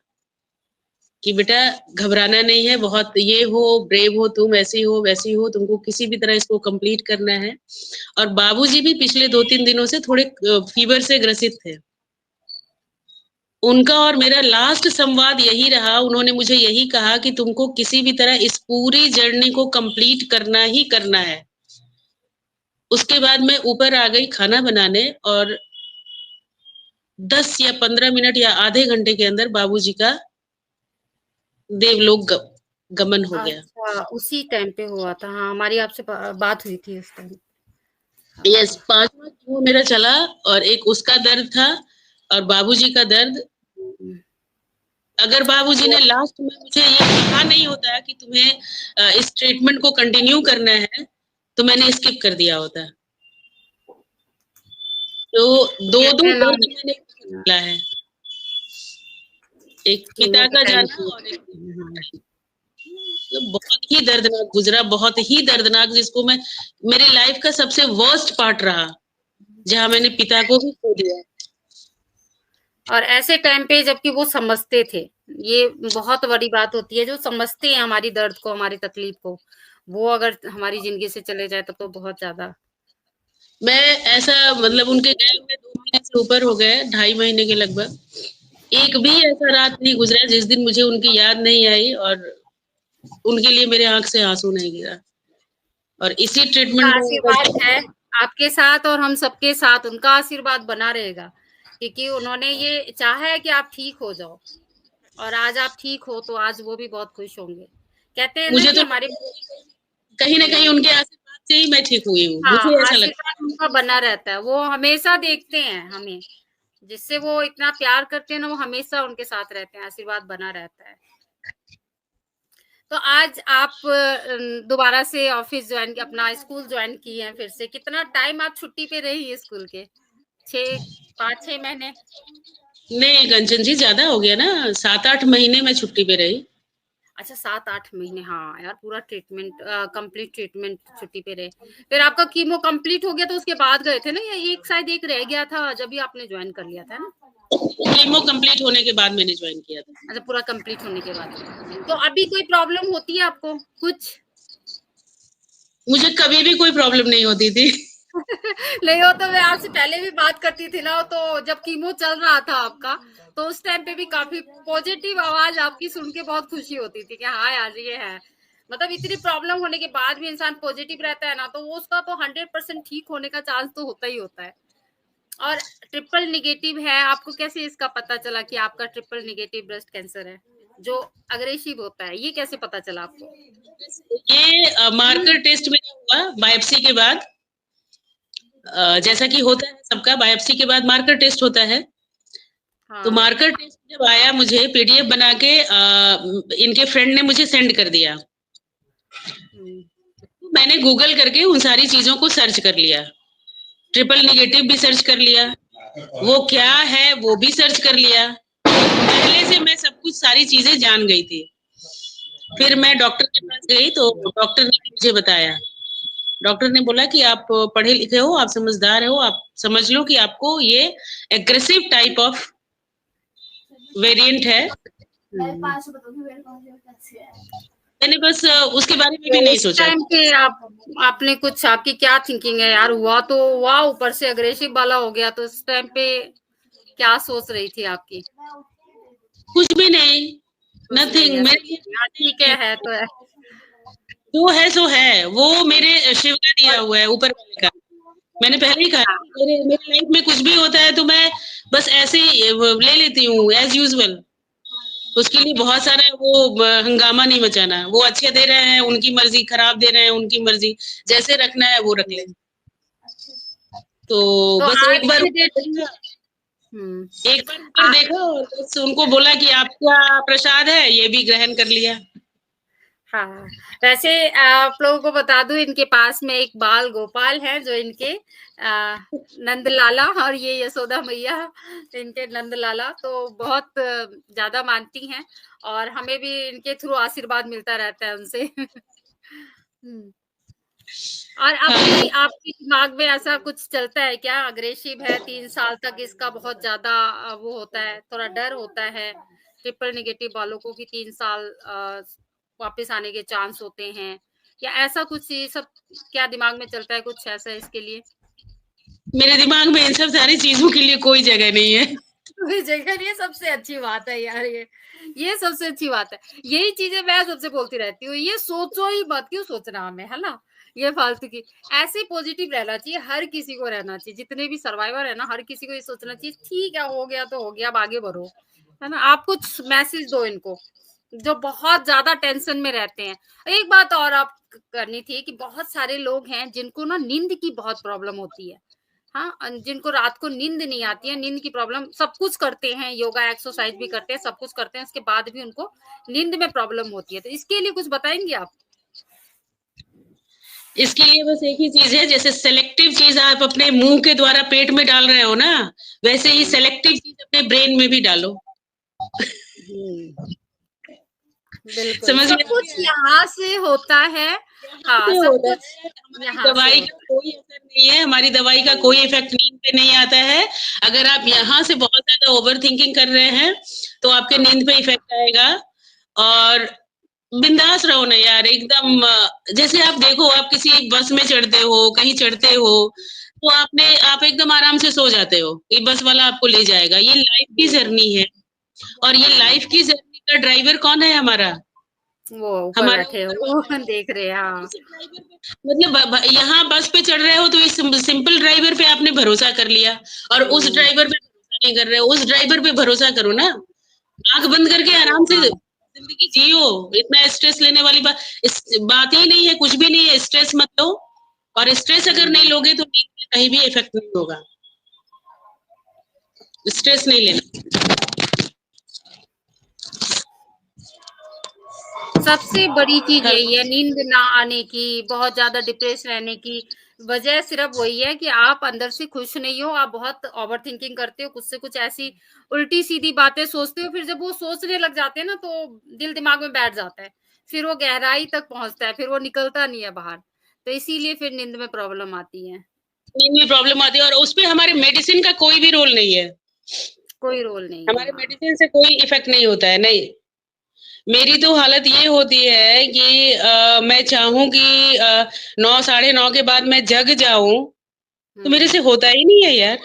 कि बेटा घबराना नहीं है, बहुत ये हो, ब्रेव हो तुम, ऐसी हो वैसी हो, तुमको किसी भी तरह इसको कंप्लीट करना है। और बाबूजी भी पिछले 2-3 दिनों से थोड़े फीवर से ग्रसित थे। उनका और मेरा लास्ट संवाद यही रहा, उन्होंने मुझे यही कहा कि तुमको किसी भी तरह इस पूरी जर्नी को कंप्लीट करना ही करना है। उसके बाद मैं ऊपर आ गई खाना बनाने और 10 या 15 मिनट या आधे घंटे के अंदर बाबूजी का देवलोक गमन हो गया। अच्छा, उसी टाइम पे हुआ था। हाँ, हमारी आपसे बात हुई थी उस टाइम। यस, 5वां कीमो मेरा चला और एक उसका दर्द था और बाबूजी का दर्द। अगर बाबूजी ने लास्ट में मुझे ये कहा नहीं होता कि तुम्हें इस ट्रीटमेंट को कंटिन्यू करना है, तो मैंने स्किप कर दिया होता। तो दो दर्द मैंने झेला है, एक कीमो पिता के का टाइम जाना पे। और एक बहुत ही दर्दनाक गुजरा, बहुत ही दर्दनाक, जिसको मैं मेरी लाइफ का सबसे वर्स्ट पार्ट रहा, जहाँ मैंने पिता को भी खो दिया। और ऐसे टाइम पे जबकि वो समझते थे, ये बहुत बड़ी बात होती है, जो समझते हैं हमारी दर्द को, हमारी तकलीफ को, वो अगर हमारी जिंदगी से चले जाए तब तो बहुत ज्यादा। मैं ऐसा मतलब उनके गए हुए 2 महीने से ऊपर हो गए, 2.5 महीने के लगभग। एक भी ऐसा रात नहीं गुजरा जिस दिन मुझे उनकी याद नहीं आई और उनके लिए मेरे आँख से आँसू नहीं गिरा। और इसी उनका ट्रीटमेंट में आशीर्वाद है आपके साथ और हम सबके साथ, उनका आशीर्वाद बना रहेगा, क्योंकि उन्होंने ये चाहा है कि आप ठीक हो जाओ, और आज आप ठीक हो तो आज वो भी बहुत खुश होंगे। कहते हैं ना मुझे कि तो हमारे कहीं न कहीं उनके आशीर्वाद से ही मैं ठीक हुई हूँ, हाँ, मुझे ऐसा लगता आशीर्वाद उनका बना रहता है, वो हमेशा देखते हैं हमें, जिससे वो इतना प्यार करते हैं ना, वो हमेशा उनके साथ रहते हैं, आशीर्वाद बना रहता है। तो आज आप दोबारा से ऑफिस ज्वाइन, अपना स्कूल ज्वाइन किए हैं फिर से, कितना टाइम आप छुट्टी पे रही है स्कूल के? 6 5-6 महीने? है। नहीं कंचन जी, ज़्यादा हो गया ना, 7-8 महीने मैं छुट्टी पे रही। अच्छा, 7-8 महीने। हाँ, यार पूरा ट्रीटमेंट कंप्लीट ट्रीटमेंट छुट्टी पे रहे। फिर आपका कीमो कंप्लीट हो गया तो उसके बाद गए थे ना, या एक शायद एक रह गया था जब भी आपने ज्वाइन कर लिया था ना? कीमो कंप्लीट होने के बाद मैंने ज्वाइन किया था। अच्छा, पूरा कंप्लीट होने के बाद। तो अभी कोई प्रॉब्लम होती है आपको कुछ? मुझे कभी भी कोई प्रॉब्लम नहीं होती थी। नहीं हो तो मैं आपसे पहले भी बात करती थी ना, तो जब कीमो चल रहा था आपका, तो उस टाइम पे भी काफी पॉजिटिव आवाज आपकी सुन के बहुत खुशी होती थी कि हाँ यार ये है, मतलब इतनी प्रॉब्लम होने के बाद भी इंसान पॉजिटिव रहता है ना, तो वो उसका तो 100% ठीक होने का चांस तो होता ही होता है। और ट्रिपल निगेटिव है, आपको कैसे इसका पता चला कि आपका ट्रिपल निगेटिव ब्रेस्ट कैंसर है, जो अग्रेसिव होता है, ये कैसे पता चला आपको? ये मार्कर टेस्ट मेरा हुआ बायोप्सी के बाद। जैसा कि होता है सबका, बायोप्सी के बाद मार्कर टेस्ट होता है। तो हाँ। मार्कर टेस्ट जब आया, मुझे पीडीएफ बना के इनके फ्रेंड ने मुझे सेंड कर दिया। हम्म। तो मैंने गूगल करके उन सारी चीज़ों को सर्च कर लिया। ट्रिपल नेगेटिव भी सर्च कर लिया, वो क्या है वो भी सर्च कर लिया। पहले से मैं सब कुछ सारी चीज़ें जान गई थी। फिर मैं डॉक्टर के पास गई तो डॉक्टर ने मुझे बताया। डॉक्टर ने बोला कि आप पढ़े लिखे हो, आप समझदार हो, आप समझ लो कि आपको ये एग्रेसिव टाइप ऑफ वेरिएंट है। मैंने बस उसके बारे में भी तो नहीं उस सोचा। टाइम पे आपने कुछ, आपकी क्या थिंकिंग है यार, हुआ तो हुआ, ऊपर से अग्रेसिव वाला हो गया, तो उस टाइम पे क्या सोच रही थी आपकी? कुछ भी नहीं, कुछ नहीं नथिंग ऐसा, मेरे हाँ ठीक लिए। है तो है। जो है सो है, वो मेरे शिव का दिया हुआ है, ऊपर वाले का। मैंने पहले ही कहा हाँ, मेरे मेरी लाइफ में कुछ भी होता है तो मैं बस ऐसे ही ले लेती हूँ एज यूजुअल। उसके लिए बहुत सारा वो हंगामा नहीं मचाना। वो अच्छे दे रहे हैं उनकी मर्जी, खराब दे रहे हैं उनकी मर्जी, जैसे रखना है वो रख ले। तो तो बस आज की डेट में हम्म एक बार ऊपर देखा और बस उनको बोला कि आपका प्रसाद है, ये भी ग्रहण कर लिया। हाँ, वैसे आप लोगों को बता दूं, इनके पास में एक बाल गोपाल है जो इनके नंद लाला, और ये यशोदा मैया इनके नंद लाला, तो बहुत ज्यादा मानती हैं, और हमें भी इनके थ्रू आशीर्वाद मिलता रहता है उनसे। हम्म। और हाँ। आपके दिमाग में ऐसा कुछ चलता है क्या? अग्रेसिव है 3 साल तक, इसका बहुत ज़्यादा वो होता है, थोड़ा डर होता है, ट्रिपल नेगेटिव वालों को कि 3 साल वापस आने के चांस होते हैं, या ऐसा कुछ ये सब क्या दिमाग में चलता है कुछ ऐसा इसके लिए? मेरे दिमाग में इन सब सारी चीज़ों के लिए कोई जगह नहीं है। कोई जगह नहीं है, सबसे अच्छी बात है यार ये सबसे अच्छी बात है। यही चीज़ें मैं सबसे बोलती रहती हूँ, ये सोचो ही मत, क्यों सोचना हमें, है ना? ये फालतू की, ऐसे पॉजिटिव रहना चाहिए, हर किसी को रहना चाहिए, जितने भी सर्वाइवर है ना, हर किसी को ये सोचना चाहिए, ठीक है, हो गया तो हो गया, अब आगे बढ़ो, है ना? आप कुछ मैसेज दो इनको, जो बहुत ज़्यादा टेंशन में रहते हैं। एक बात और आप करनी थी कि बहुत सारे लोग हैं जिनको ना नींद की बहुत प्रॉब्लम होती है। हाँ, जिनको रात को नींद नहीं आती है, नींद की प्रॉब्लम, सब कुछ करते हैं, योगा, एक्सरसाइज भी करते हैं, सब कुछ करते हैं, उसके बाद भी उनको नींद में प्रॉब्लम होती है। तो इसके लिए कुछ बताएँगे आप? इसके लिए बस एक ही चीज़ है, जैसे सेलेक्टिव चीज़ आप अपने मुँह के द्वारा पेट में डाल रहे हो ना, वैसे ही हुँ, सेलेक्टिव चीज़ अपने ब्रेन में भी डालो। हुँ। बिल्कुल, समझ में सब आ कुछ गया? यहाँ से होता है। यहाँ हाँ, से सब होता कुछ है, हमारी यहाँ से दवाई का होता है। कोई असर नहीं है, हमारी दवाई का कोई इफ़ेक्ट नींद पे नहीं आता है। अगर आप हाँ, यहाँ से बहुत ज़्यादा ओवरथिंकिंग कर रहे हैं, तो आपके हाँ, नींद पे इफ़ेक्ट आएगा। और बिंदास रहो ना यार, एकदम जैसे आप देखो, आप किसी बस में चढ़ते हो, कहीं चढ़ते हो, तो आप एकदम आराम से सो जाते हो, ये बस वाला आपको ले जाएगा। ये लाइफ की बिल्कुल। जर्नी है, और ये हाँ, लाइफ की जर्नी का ड्राइवर कौन है हमारा? वो ऊपर हमारा बैठे हो, ऊपर वाला वो है। देख रहे हैं, हाँ। उस ड्राइवर पे मतलब यहाँ बस पे चढ़ रहे हो तो इस सिंपल ड्राइवर पे आपने भरोसा कर लिया, और उस हुँ, ड्राइवर पे भरोसा नहीं कर रहे हो, उस ड्राइवर पे भरोसा करो ना। आंख बंद करके वो आराम से हाँ, जिंदगी जियो। इतना स्ट्रेस लेने वाली बात ही नहीं है, कुछ भी नहीं है, स्ट्रेस मत लो। और स्ट्रेस अगर हुँ। नहीं लोगे तो नींद में कहीं भी इफेक्ट नहीं होगा। स्ट्रेस नहीं लेना। सबसे बड़ी चीज़ हेलो। यही है, नींद ना आने की, बहुत ज़्यादा डिप्रेस रहने की वजह सिर्फ़ वही है कि आप अंदर से खुश नहीं हो, आप बहुत ओवरथिंकिंग करते हो, कुछ से कुछ ऐसी उल्टी-सीधी बातें सोचते हो, फिर जब वो सोचने लग जाते हैं ना, तो दिल-दिमाग में बैठ जाता है। फिर वो गहराई तक पहुँचता है, फिर वो निकलता नहीं है बाहर। तो इसीलिए फिर नींद में प्रॉब्लम आती है। नींद में प्रॉब्लम आती है, और उस पे हमारे मेडिसिन का कोई भी रोल नहीं है। कोई रोल नहीं है, हमारे हाँ। मेडिसिन से कोई इफेक्ट नहीं होता है, नहीं। मेरी तो हालत ये होती है कि मैं चाहूँ कि 9 साढ़े 9 के बाद मैं जग जाऊँ, तो मेरे हुँ। से होता ही नहीं है यार।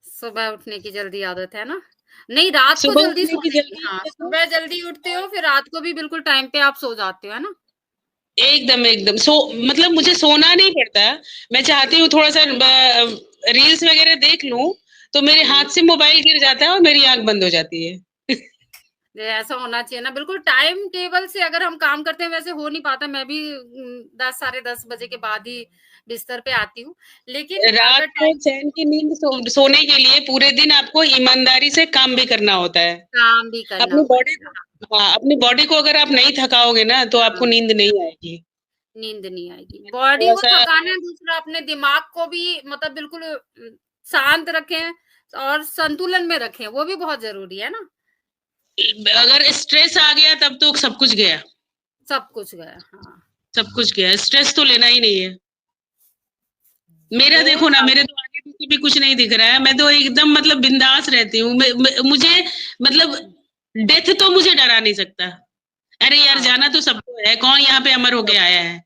सुबह उठने की जल्दी आदत है ना? नहीं, रात को सुबह जल्दी उठने की सोने की, जल्दी हाँ, आदत है। सुबह जल्दी उठते हो, फिर रात को भी बिल्कुल टाइम पे आप सो जाते हो, है ना? एकदम, एकदम। मतलब मुझे सोना नहीं पड़ता। मैं चाहती हूँ थोड़ा-सा रील्स वगैरह देख लूँ, तो मेरे हुँ। हाथ से मोबाइल गिर जाता है और मेरी आँख बंद हो जाती है। ये ऐसा होना चाहिए ना, बिल्कुल टाइम टेबल से अगर हम काम करते हैं, वैसे हो नहीं पाता, मैं भी 10 साढ़े 10 बजे के बाद ही बिस्तर पे आती हूँ, लेकिन रात अगर को टाइम चैन की नींद सोने के लिए पूरे दिन आपको ईमानदारी से काम भी करना होता है। काम भी करना अपनी बॉडी पड़ेगा। को हाँ, अपनी बॉडी को अगर आप नहीं थकाओगे ना, तो आपको हाँ, नींद नहीं आएगी। नींद नहीं आएगी। बॉडी को थोड़ा-सा थकाना है, दूसरा अपने दिमाग को भी मतलब बिल्कुल शांत रखें और संतुलन में रखें, वो भी बहुत ज़रूरी है ना? अगर स्ट्रेस आ गया तब तो सब कुछ गया, सब कुछ गया, हाँ। सब कुछ गया। स्ट्रेस तो लेना ही नहीं है। मेरा वो देखो ना, मेरे तो आगे पीछे भी कुछ नहीं दिख रहा है। मैं तो एकदम मतलब बिंदास रहती हूँ। मुझे मतलब डेथ तो मुझे डरा नहीं सकता। अरे यार, हाँ, जाना तो सबको है, कौन यहाँ पे अमर होके आया है?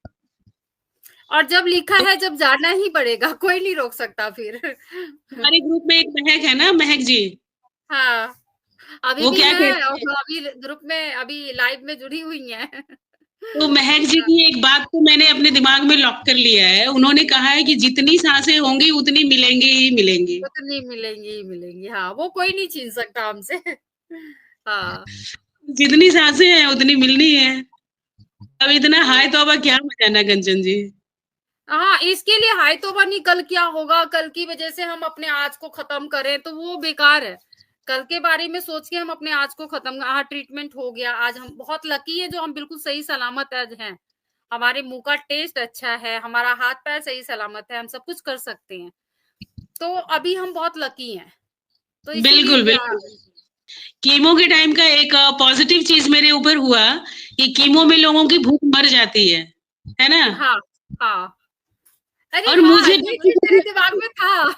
और जब लिखा तो है जब जाना ही पड़ेगा, कोई नहीं रोक सकता फिर। हमारे ग्रुप में एक महक है ना, महक जी, हाँ, अभी वो भी क्या हैं कहती और है, अभी ग्रुप में अभी लाइव में जुड़ी हुई हैं। तो महक जी की एक बात को मैंने अपने दिमाग में लॉक कर लिया है। उन्होंने कहा है कि जितनी सांसें होंगी उतनी मिलेंगी ही मिलेंगी। उतनी मिलेंगी ही मिलेंगी, हाँ, वो कोई नहीं छीन सकता हमसे। हाँ, जितनी सांसें हैं उतनी मिलनी है। अब इतना वो हाय तौबा क्या मचाना कंचन जी। हाँ, इसके लिए हाय तौबा नहीं, कल क्या होगा, कल की वजह से हम अपने आज को खत्म करें तो वो बेकार है। कल के बारे में सोच के हम अपने आज को खत्म, हाँ, ट्रीटमेंट हो गया, आज हम बहुत लकी है जो हम बिल्कुल सही सलामत आज हैं। हमारे मुँह का टेस्ट अच्छा है, हमारा हाथ-पैर सही सलामत है, हम सब कुछ कर सकते हैं। तो अभी हम बहुत लकी हैं। तो इसीलिए बिल्कुल, बिल्कुल। कीमो के टाइम का एक पॉजिटिव चीज़ मेरे ऊपर हुआ कि कीमो हुँ, में लोगों की भूख मर जाती है। है ना? हाँ, हाँ। अरे और हाँ, मुझे ये चीज़ मेरे दिमाग में था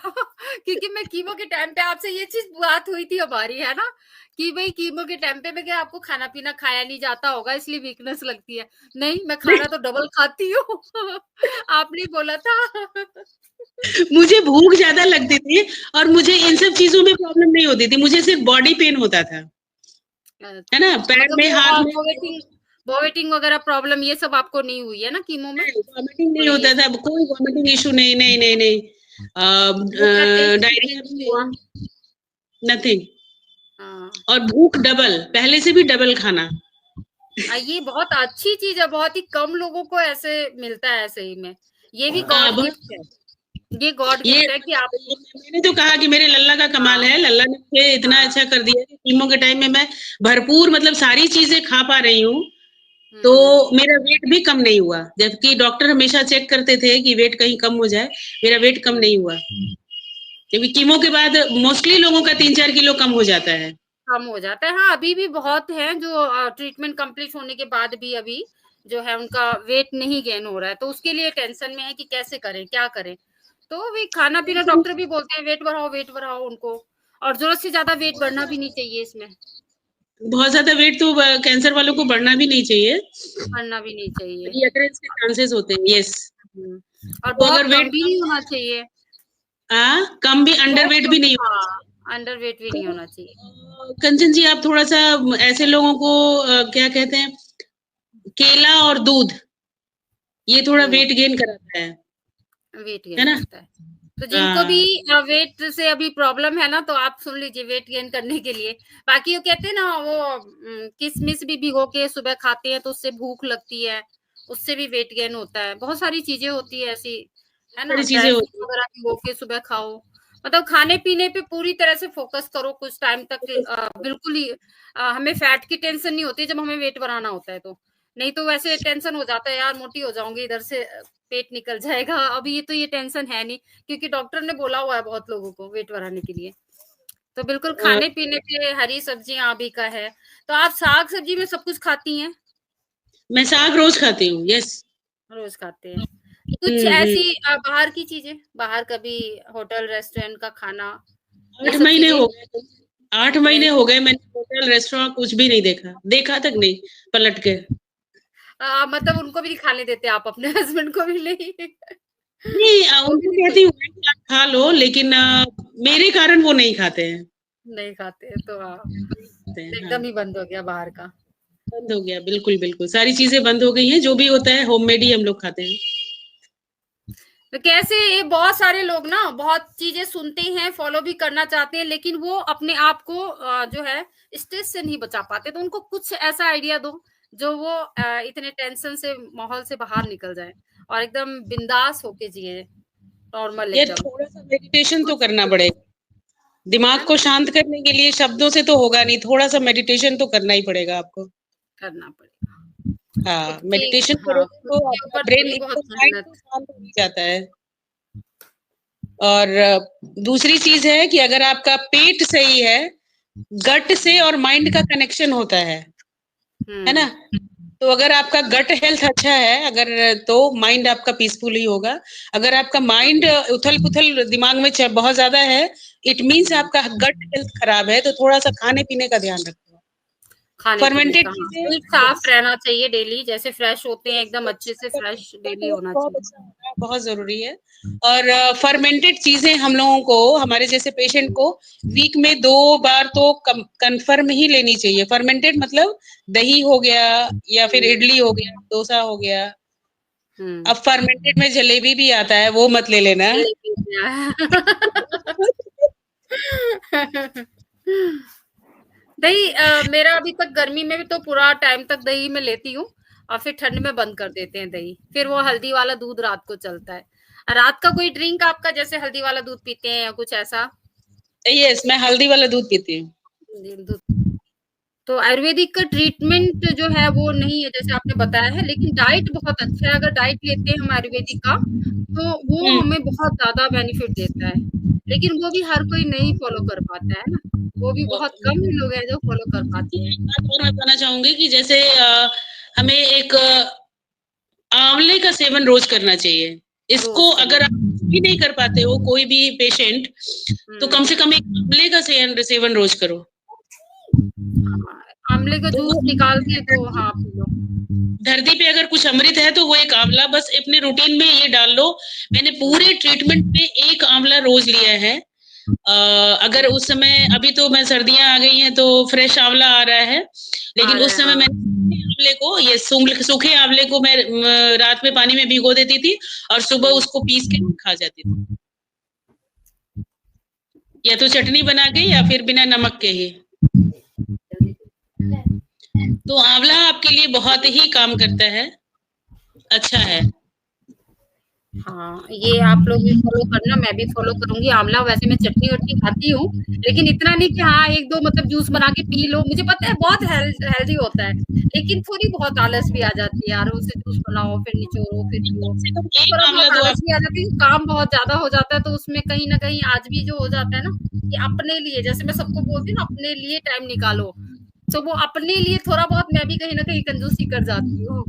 क्योंकि मैं कीमो के टाइम पे आपसे ये चीज़ बात हुई थी हमारी, है ना? कि भई कीमो के टाइम पे मैं क्या आपको खाना-पीना खाया नहीं जाता होगा इसलिए वीकनेस लगती है। नहीं, मैं खाना तो डबल खाती हूँ। आपने बोला था। मुझे भूख ज़्यादा लगती थी और मुझे इन सब चीज़ों में प्रॉब्लम नहीं होती थी, मुझे सिर्फ़ बॉडी पेन होता था, है ना? अच्छा, पैर मतलब में, वो हाथ में वोमिटिंग वोमिटिंग वगैरह प्रॉब्लम ये सब आपको नहीं हुई है ना कीमो में? नहीं, वॉमिटिंग नहीं कोई ये होता था, सब कोई वॉमिटिंग इश्यू नहीं, नहीं, नहीं, नहीं। वो कहते हैं डायरिया स्किन भी हुआ। नहीं, नथिंग। हाँ। और भूख डबल, पहले से भी डबल खाना। ये बहुत अच्छी चीज़ है, बहुत ही कम लोगों को ऐसे मिलता है सही में। ये भी हाँ, गॉड बहुत गिफ्ट है। ये गॉड ये गिफ्ट है कि आप मैंने तो कहा कि मेरे लल्ला का कमाल हाँ, है, लल्ला ने मुझे इतना हाँ। अच्छा कर दिया कि कीमो के टाइम में मैं भरपूर मतलब सारी चीज़ें खा पा रही हूँ, तो हुँ, मेरा वेट भी कम नहीं हुआ। जबकि डॉक्टर हमेशा चेक करते थे कि वेट कहीं कम हो जाए, मेरा वेट कम हुँ। नहीं हुआ। क्योंकि कीमो के बाद मोस्टली लोगों का 3-4 किलो कम हो जाता है। कम हो जाता है। हाँ, अभी भी बहुत हैं जो ट्रीटमेंट कंप्लीट होने के बाद भी अभी जो है उनका वेट नहीं गेन हो रहा है, तो उसके लिए टेंशन में है कि कैसे करें, क्या करें? तो वही खाना-पीना डॉक्टर भी बोलते हैं वेट बढ़ाओ उनको और ज़रूरत से ज़्यादा वेट बढ़ना भी नहीं चाहिए इसमें, बहुत ज़्यादा वेट तो कैंसर वालों को बढ़ना भी नहीं चाहिए। बढ़ना भी नहीं चाहिए। रीअकरेंस के चांसेस होते हैं, यस। हुँ, और तो बहुत अगर कम वेट भी कम नहीं होना है चाहिए, कम भी अंडर बहुत वेट भी कम नहीं होना हाँ, चाहिए। अंडर वेट भी तो नहीं होना चाहिए। कंचन जी आप थोड़ा-सा ऐसे लोगों को क्या कहते हैं, केला और दूध, ये थोड़ा हुँ, वेट गेन कराता वेट है गेन ना? करता है। तो जिनको भी हाँ, वेट से अभी प्रॉब्लम है ना, तो आप सुन लीजिए वेट गेन करने के लिए। बाकी वो कहते हैं ना वो किशमिश भी भिगो के सुबह खाते हैं तो उससे भूख लगती है, उससे भी वेट गेन होता है। बहुत सारी चीज़ें होती है ऐसी, है ना? सारी ड्राई चीज़ें फ्रूट्स होती हैं। वगैरह भिगो के सुबह खाओ। मतलब खाने-पीने पे पूरी तरह से फ़ोकस करो कुछ टाइम तक बिल्कुल ही हमें फैट की टेंशन नहीं होती जब हमें वेट बढ़ाना होता है तो। नहीं तो वैसे टेंशन हो जाता है यार मोटी हो जाऊँगी इधर से पेट निकल जाएगा। अभी ये तो ये टेंशन है नहीं। क्योंकि डॉक्टर ने बोला हुआ है बहुत लोगों को वेट बढ़ाने के लिए। तो बिल्कुल अ, खाने-पीने पे हरी सब्जियाँ अभी का है। तो आप साग-सब्जी में सब कुछ खाती हैं? मैं साग रोज़ खाती हूँ, यस। रोज़ खाते हैं। हुँ, कुछ हुँ। ऐसी बाहर की चीज़ें, बाहर कभी होटल, रेस्टोरेंट का खाना, ये 8 सब महीने चीज़ें हो गए 8 नहीं महीने हो गए मैंने होटल, रेस्टोरेंट कुछ भी नहीं देखा। देखा तक नहीं, पलट के। मतलब उनको भी नहीं खाने देते आप अपने हस्बैंड को भी नहीं? नहीं वो भी उनको नहीं कहती खाते हूँ मैं कि आप खा लो लेकिन मेरे कारण वो नहीं खाते हैं। नहीं खाते तो हाँ, खाते हैं, हाँ। एकदम ही बंद हो गया बाहर का। बंद हो गया, बिल्कुल, बिल्कुल। सारी चीज़ें बंद हो गई हैं, जो भी होता है होममेड ही हम लोग खाते हैं। तो कैसे ये बहुत सारे लोग ना बहुत चीजें सुनते हैं फॉलो भी करना चाहते हैं लेकिन वो अपने आप को जो है स्ट्रेस से नहीं बचा पाते तो उनको कुछ ऐसा आइडिया दो जो वो इतने टेंशन से माहौल से बाहर निकल जाए और एकदम बिंदास होके जिए नॉर्मल ये एकदम थोड़ा-सा मेडिटेशन तो कुछ करना कुछ पड़ेगा। दिमाग है को ना शांत करने के लिए शब्दों से तो होगा नहीं, थोड़ा-सा मेडिटेशन तो करना ही पड़ेगा आपको। करना पड़ेगा हाँ, खुद के मेडिटेशन हाँ करोगे खुद तो के आपका ऊपर ब्रेन थोड़ी बहुत एकदम माइंड तो मेहनत शांत हो ही जाता है। और दूसरी चीज़ है कि अगर आपका पेट सही है, गट से और माइंड का कनेक्शन होता है ना? हम्म तो अगर आपका गट हेल्थ अच्छा है, अगर तो माइंड आपका पीसफुल ही होगा। अगर आपका माइंड उथल-पुथल दिमाग में बहुत ज़्यादा है, इट मीन्स हम्म आपका गट हेल्थ खराब है, तो थोड़ा-सा खाने-पीने का ध्यान रखो। खाने-पीने फर्मेंटेड का, हाँ। चीज़ें दिल साफ यस, रहना चाहिए डेली, जैसे फ्रेश होते हैं एकदम अच्छे से गट फ्रेश गट डेली हेल्थ होना बहुत चाहिए। अच्छा होना बहुत ज़रूरी है। और फर्मेंटेड चीज़ें हम लोगों को, हमारे जैसे पेशेंट को वीक में 2 बार तो कम कन्फर्म ही लेनी चाहिए। फर्मेंटेड मतलब दही हो गया या फिर हुँ, इडली हो गया, डोसा हो गया। हुँ। अब फर्मेंटेड में जलेबी भी आता है, वो मत ले लेना। जलेबी क्या है? दही मेरा अभी तक गर्मी में भी तो पूरा टाइम तक दही मैं लेती हूँ और फिर ठंड में बंद कर देते हैं दही। फिर वो हल्दी वाला दूध रात को चलता है। रात का कोई ड्रिंक आपका जैसे हल्दी वाला दूध पीते हैं या कुछ ऐसा? यस, मैं हल्दी वाला दूध पीती हूँ। जी, दूध तो आयुर्वेदिक का ट्रीटमेंट जो है वो नहीं है जैसे आपने बताया है, लेकिन डाइट बहुत अच्छा है। अगर डाइट लेते हैं हम आयुर्वेदिक का, तो वो हुँ। हमें बहुत ज़्यादा बेनिफिट देता है। लेकिन वो भी हर कोई नहीं फॉलो कर पाता है ना? वो भी बहुत कम ही लोग हैं जो फॉलो कर पाते हैं। एक बात और मैं बताना चाहूँगी कि जैसे हमें एक आंवले का सेवन रोज करना चाहिए। इसको अगर आप भी नहीं कर पाते हो, कोई भी पेशेंट, तो कम से कम एक आंवले का सेवन रोज करो। आंवले का जूस निकाल के तो हाँ पी लो। धरती पे अगर कुछ अमृत है तो वो एक आंवला, बस अपने रूटीन में ये डाल लो। मैंने पूरे ट्रीटमेंट में एक आंवला रोज लिया है। अगर उस समय, अभी तो मैं सर्दियां आ गई हैं तो फ्रेश आंवला आ रहा है, लेकिन उस समय मैंने आंवले को, ये सूखे आंवले को मैं रात में पानी में भिगो देती थी और सुबह उसको पीस के खा जाती थी, या तो चटनी बना के या फिर बिना नमक के ही। तो आंवला आपके लिए बहुत ही काम करता है, अच्छा है। हाँ, ये आप लोग भी फॉलो करना, मैं भी फॉलो करूंगी। आंवला वैसे मैं चटनी वटनी खाती हूँ, लेकिन इतना नहीं कि हाँ एक दो मतलब जूस बना के पी लो। मुझे पता है बहुत हेल्दी होता है, लेकिन थोड़ी बहुत आलस भी आ जाती है यार, उसे जूस बनाओ फिर निचोड़ो फिर पियो, थोड़ा बहुत आलस भी आ जाती है। काम बहुत ज्यादा हो जाता है तो उसमें कहीं ना कहीं आज भी जो हो जाता है ना कि अपने लिए, जैसे मैं सबको बोलती हूँ ना, अपने लिए टाइम निकालो, तो वो अपने लिए थोड़ा बहुत मैं भी कहीं ना कहीं कंजूसी कर जाती हूँ।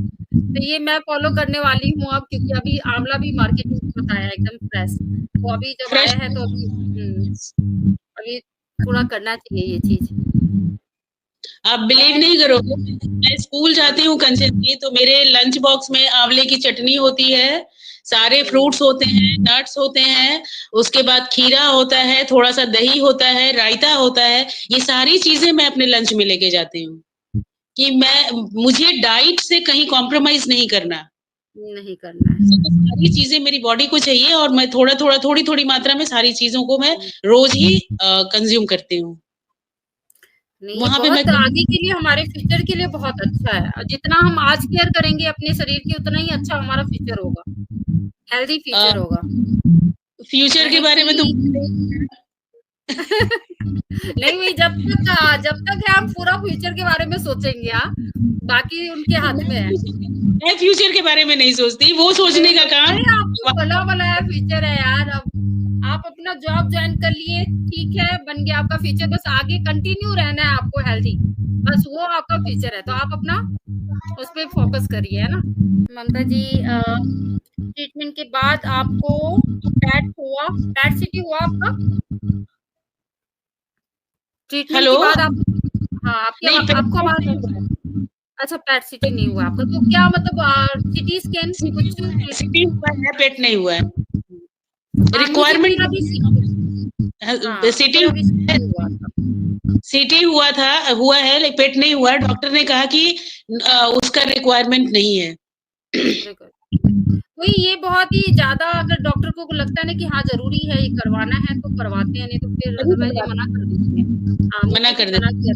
तो ये मैं फॉलो करने वाली हूँ अब, क्योंकि अभी आंवला भी मार्केट में बहुत आया है एकदम फ्रेश, तो अभी जब आया है तो अभी पूरा करना चाहिए ये चीज। आप बिलीव नहीं करोगे, मैं स्कूल जाती हूँ कंचन की, तो मेरे लंच बॉक्स में आंवले की चटनी होती है, सारे फ्रूट्स होते हैं, नट्स होते हैं, उसके बाद खीरा होता है, थोड़ा सा दही होता है, रायता होता है। ये सारी चीजें मैं अपने लंच में लेके जाती हूँ कि मुझे डाइट से कहीं कॉम्प्रोमाइज नहीं करना है। तो सारी चीजें मेरी बॉडी को चाहिए और मैं थोड़ी थोड़ी मात्रा में सारी चीजों को मैं रोज ही कंज्यूम करती हूँ। नहीं, ये बहुत आगे के लिए, हमारे फ्यूचर के लिए बहुत अच्छा है, और जितना हम आज केयर करेंगे अपने शरीर की, उतना ही अच्छा हमारा फ्यूचर होगा, हेल्दी फ्यूचर होगा। फ्यूचर के बारे में तो नहीं भाई, जब तक है हम पूरा फ्यूचर के बारे में सोचेंगे, हाँ, बाकी उनके हाथ में है। मैं फ्यूचर के बारे में नहीं सोचती, वो सोचने का काम। आपको भला भला फ्यूचर है यार। अब आप अपना जॉब ज्वाइन कर लिए, ठीक है, बन गया आपका फ्यूचर, बस आगे कंटिन्यू रहना है आपको हेल्दी, बस वो आपका फ्यूचर है, तो आप अपना उस पर फोकस करिए, है ना। ममता जी, ट्रीटमेंट के बाद आपको पैट सिटी हुआ आपका? ट्रीटमेंट के बाद आप, हाँ आपको आवाज, अच्छा पैट सिटी नहीं हुआ आपका, तो क्या मतलब सिटी स्कैन कुछ? सिटी हुआ है, पेट नहीं हुआ है। रिक्वायरमेंट सिटी हुआ है, लेकिन पेट नहीं हुआ। डॉक्टर ने कहा कि उसका रिक्वायरमेंट नहीं है। वही, ये बहुत ही ज्यादा, अगर डॉक्टर को लगता है ना कि हाँ जरूरी है ये करवाना है तो करवाते हैं, नहीं तो फिर अदरवाइज मना कर देते हैं। मना कर देते।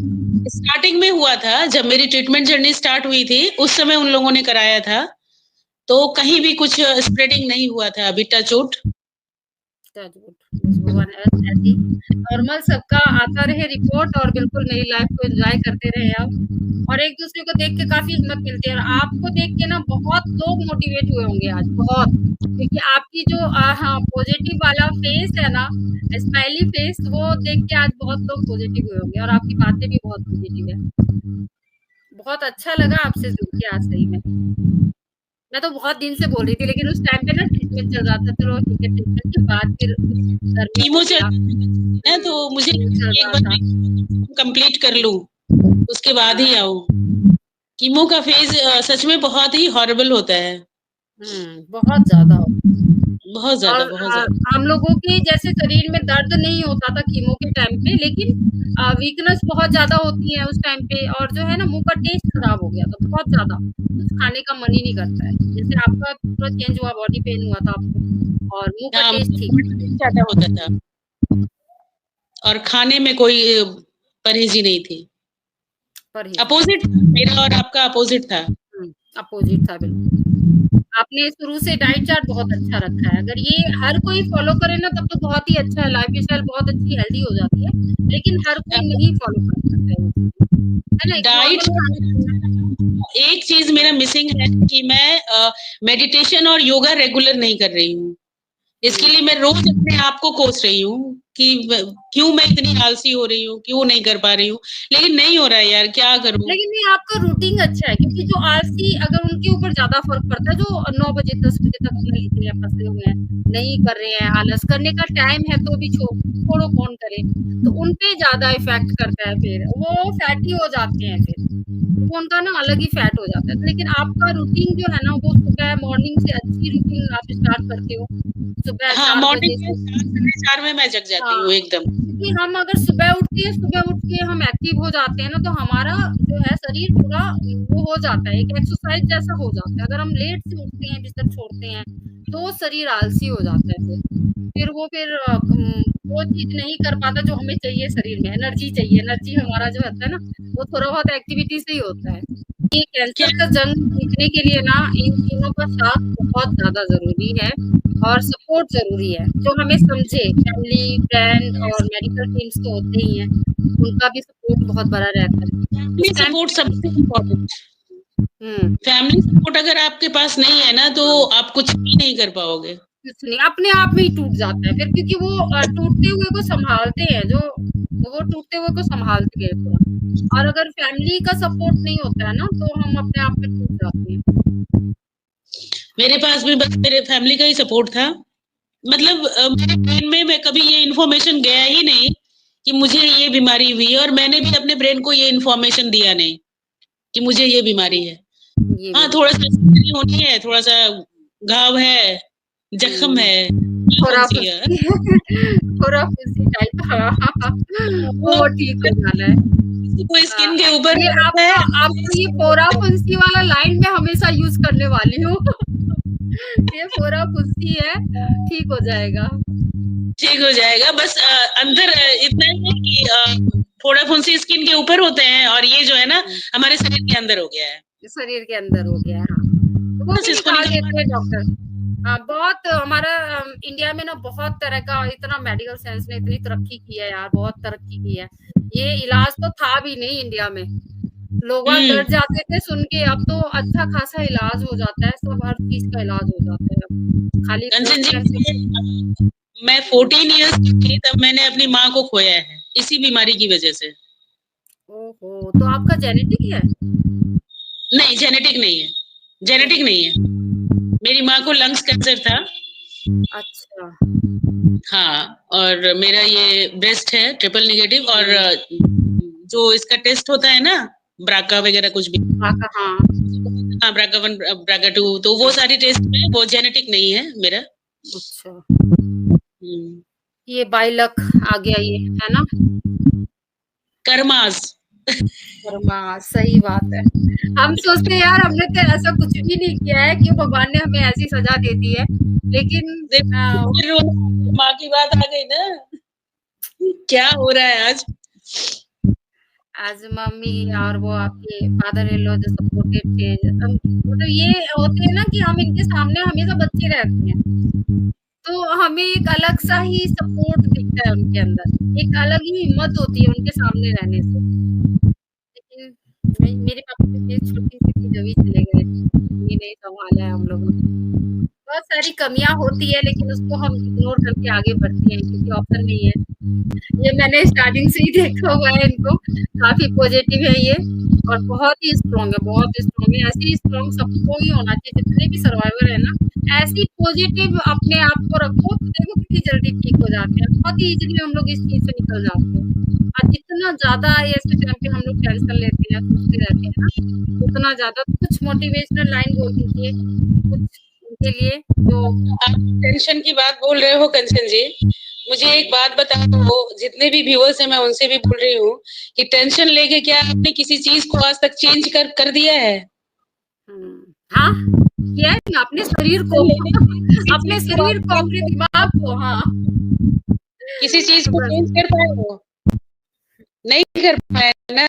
स्टार्टिंग में हुआ था, जब मेरी ट्रीटमेंट जर्नी स्टार्ट हुई थी, उस समय उन लोगों ने कराया था, तो कहीं भी कुछ स्प्रेडिंग नहीं हुआ था अभी, टच वुड। नॉर्मल सबका आता रहे रिपोर्ट, और बिल्कुल मेरी लाइफ को एंजॉय करते रहे आप, और एक दूसरे को देख के काफी हिम्मत मिलती है, और आपको देख के ना बहुत लोग मोटिवेट हुए होंगे आज, बहुत, क्योंकि आपकी जो पॉजिटिव वाला फेस है ना, स्माइली फेस, वो देख के आज बहुत लोग पॉजिटिव हुए होंगे, और आपकी बातें भी बहुत पॉजिटिव है। बहुत अच्छा लगा आपसे जुड़ के आज, सही में। मैं तो बहुत दिन से बोल रही थी, लेकिन उस टाइम पे ना ट्रीटमेंट चल रहा था, चलो ठीक है, ट्रीटमेंट के बाद फिर कीमो चल है, तो मुझे एक बार कंप्लीट कर लूं, उसके बाद ही आऊं। कीमो का फेज सच में बहुत ही हॉरिबल होता है। बहुत ज्यादा, बहुत ज्यादा। हम लोगों के जैसे शरीर में दर्द नहीं होता था कीमो के टाइम पे, लेकिन वीकनेस बहुत ज्यादा होती है उस टाइम पे, और जो है ना मुंह का टेस्ट खराब हो गया था बहुत ज्यादा, कुछ खाने का मन ही नहीं करता है, जैसे आपका पूरा चेंज हुआ, बॉडी पेन हुआ था आपको, और मुंह का टेस्ट ठीक ज्यादा होता था, और खाने में कोई परहेजी नहीं थी। अपोजिट, मेरा और आपका अपोजिट था। अपोजिट था, बिल्कुल। आपने शुरू से डाइट चार्ट बहुत अच्छा रखा है, अगर ये हर कोई फॉलो करे ना तब तो बहुत ही अच्छा है, लाइफ स्टाइल बहुत अच्छी हेल्दी हो जाती है, लेकिन हर कोई नहीं फॉलो कर सकता है ना। डाइट, एक चीज मेरा मिसिंग है कि मैं मेडिटेशन और योगा रेगुलर नहीं कर रही हूँ। इसके लिए मैं रोज अपने आप को कोस रही हूँ कि क्यों मैं इतनी आलसी हो रही हूँ, क्यों नहीं कर पा रही हूँ, लेकिन नहीं हो रहा है यार, क्या करूँ? लेकिन नहीं, आपका रूटीन अच्छा है, क्योंकि जो आलसी, अगर उनके ऊपर ज़्यादा फ़र्क पड़ता है, जो 9 बजे 10 बजे तक अपना लेटे हैं, फँसे हुए हैं, नहीं कर रहे हैं, आलस करने का टाइम है तो भी छोड़ो कौन करे, तो उन पे ज़्यादा इफ़ेक्ट करता है फिर, वो फैटी हो जाते हैं फिर, वो उनका ना अलग ही फैट हो जाता है। लेकिन आपका रूटीन जो है ना, वो सुबह मॉर्निंग से अच्छी रूटीन आप स्टार्ट करते हो, सुबह हाँ, 4 मॉर्निंग बजे में से। 4 साढ़े 4 में मैं जग जाती हाँ, हूँ एकदम। क्योंकि हम अगर सुबह उठते हैं, सुबह उठ के हम एक्टिव हो जाते हैं ना, तो हमारा जो है शरीर पूरा वो हो जाता है, एक एक्सरसाइज जैसा हो जाता है। अगर हम लेट से उठते हैं, बिस्तर छोड़ते हैं, तो शरीर आलसी हो जाता है फिर। फिर वो चीज़ नहीं कर पाता जो हमें चाहिए शरीर में, एनर्जी चाहिए। एनर्जी हमारा जो होता है ना, वो थोड़ा बहुत एक्टिविटी से ही होता है। ये क्या कैंसर का जंग जीतने के लिए ना इन तीनों का साथ बहुत ज़्यादा ज़रूरी है, और सपोर्ट ज़रूरी है, जो हमें समझे। फैमिली, फ्रेंड और मेडिकल टीम्स तो होते ही हैं, उनका भी सपोर्ट बहुत बड़ा रहता है। फैमिली इस टाइम सपोर्ट पे सबसे इम्पोर्टेंट। हुँ, फैमिली सपोर्ट अगर आपके पास नहीं है ना, तो हाँ, आप कुछ भी नहीं कर पाओगे। कुछ नहीं, अपने आप में ही टूट जाता है फिर, क्योंकि वो टूटते हुए को सँभालते हैं, जो वो टूटते हुए को सँभालती है थोड़ा। और अगर फैमिली का सपोर्ट नहीं होता है ना, तो हम अपने आप में टूट जाते हैं। मेरे पास भी बस मेरे फैमिली का ही सपोर्ट था। मतलब मेरे ब्रेन में मैं कभी ये इन्फॉर्मेशन गया ही नहीं कि मुझे ये बीमारी हुई है, और मैंने भी अपने ब्रेन को ये इन्फॉर्मेशन दिया नहीं कि मुझे ये बीमारी है। ये हाँ, बीमारी। थोड़ा-सा सर्जरी होनी है, थोड़ा-सा घाव है, जख्म हुँ। है, ये फुंसी है। खुराफुंसी खुराफुंसी टाइप, हाँ, वो वो ठीक हो जाना है। किसी को हाँ, स्किन के ऊपर ये रहता है, आपको ये फोरा-फुंसी वाला लाइन मैं हमेशा यूज़ करने वाली हूँ। ये फोरा-फुंसी है, ठीक हो जाएगा। ठीक हो जाएगा। बस अंदर इतना ही है कि थोड़ा फुंसी स्किन के ऊपर होते हैं, और ये जो है ना हुँ, हमारे शरीर के अंदर हो गया है। शरीर के अंदर हो गया है, हाँ। तो वो बस भी इसको निकाल देते हैं निकलवाना डॉक्टर। हाँ, बहुत हमारा इंडिया में ना बहुत तरह का, इतना मेडिकल साइंस ने इतनी तरक्की की है यार, बहुत तरक्की की है। ये इलाज तो था भी नहीं इंडिया में। लोग वहाँ है। डर जाते थे सुन के, अब तो अच्छा खासा इलाज हो जाता है, सब हर चीज़ का इलाज हो जाता है अब। खाली कंचन ब्रेस्ट जी, कैंसर मैं 14 इयर्स की थी तब मैंने अपनी माँ को खोया है, इसी बीमारी की वजह से। ओहो! तो आपका जेनेटिक है? नहीं, जेनेटिक नहीं है, जेनेटिक जेनेटिक नहीं है। मेरी माँ को लंग्स कैंसर था। अच्छा। हाँ, और मेरा ये ब्रेस्ट है ट्रिपल नेगेटिव, और हुँ, जो इसका टेस्ट होता है ना, ब्राका वगैरह कुछ भी, हाँ, हाँ, हाँ, ब्राका 1 ब्राका 2, तो वो सारी टेस्ट में वो जेनेटिक नहीं है मेरा। अच्छा। हुँ। ये बाय लक आ गया ये, है ना? कर्मास। कर्मा, सही बात है। हम सोचते हैं यार हमने तो ऐसा कुछ भी नहीं किया है, क्यों भगवान ने हमें ऐसी सज़ा दे दी है। लेकिन फिर वो माँ की बात आ गई ना, क्या हो रहा है आज? आज मम्मी और वो आपके फादर इन लॉ जो सपोर्टिव थे, मतलब ये होते हैं ना कि हम इनके सामने हमेशा बच्चे रहते हैं, तो हमें एक अलग-सा ही सपोर्ट दिखता है उनके अंदर, एक अलग ही हिम्मत होती है उनके सामने रहने से। लेकिन मेरे पापा भी थे, छोटी-सी थी जब ही चले गए, मम्मी ने ही सँभाला है हम लोगों को। बहुत सारी कमियाँ होती है, लेकिन उसको हम इग्नोर करके आगे बढ़ते हैं, क्योंकि ऑप्शन नहीं है। ये मैंने स्टार्टिंग से ही देखा हुआ है इनको, काफ़ी पॉज़िटिव है ये, और बहुत ही स्ट्रॉन्ग है, बहुत स्ट्रॉन्ग है। ऐसे ही स्ट्रॉन्ग सबको ही होना चाहिए, जितने भी सर्वाइवर है ना, ऐसे ही पॉज़िटिव अपने आप को रखो, तो देखो कितनी जल्दी ठीक हो जाते हैं। बहुत ही ईज़िली हम लोग इस चीज़ से निकल जाते हैं। और जितना ज़्यादा ऐसे टाइम पे हम लोग टेंशन लेते हैं, सोचते रहते हैं ना, उतना ज़्यादा कुछ मोटिवेशनल लाइन बोल दीजिए, कुछ उनके लिए जो आप टेंशन की बात बोल रहे हो कंचन जी, मुझे एक बात बता दो, जितने भी व्यूअर्स हैं मैं उनसे भी बोल रही हूँ कि टेंशन लेके क्या आपने किसी चीज को आज तक चेंज कर दिया है? हाँ, किया है ना अपने शरीर को, टेंशन लेने के लिए किसी अपने चीज को शरीर आप को, चेंज अपने कर दिमाग को, हाँ। किसी चीज को बस चेंज कर पाए हो? नहीं कर पाए ना।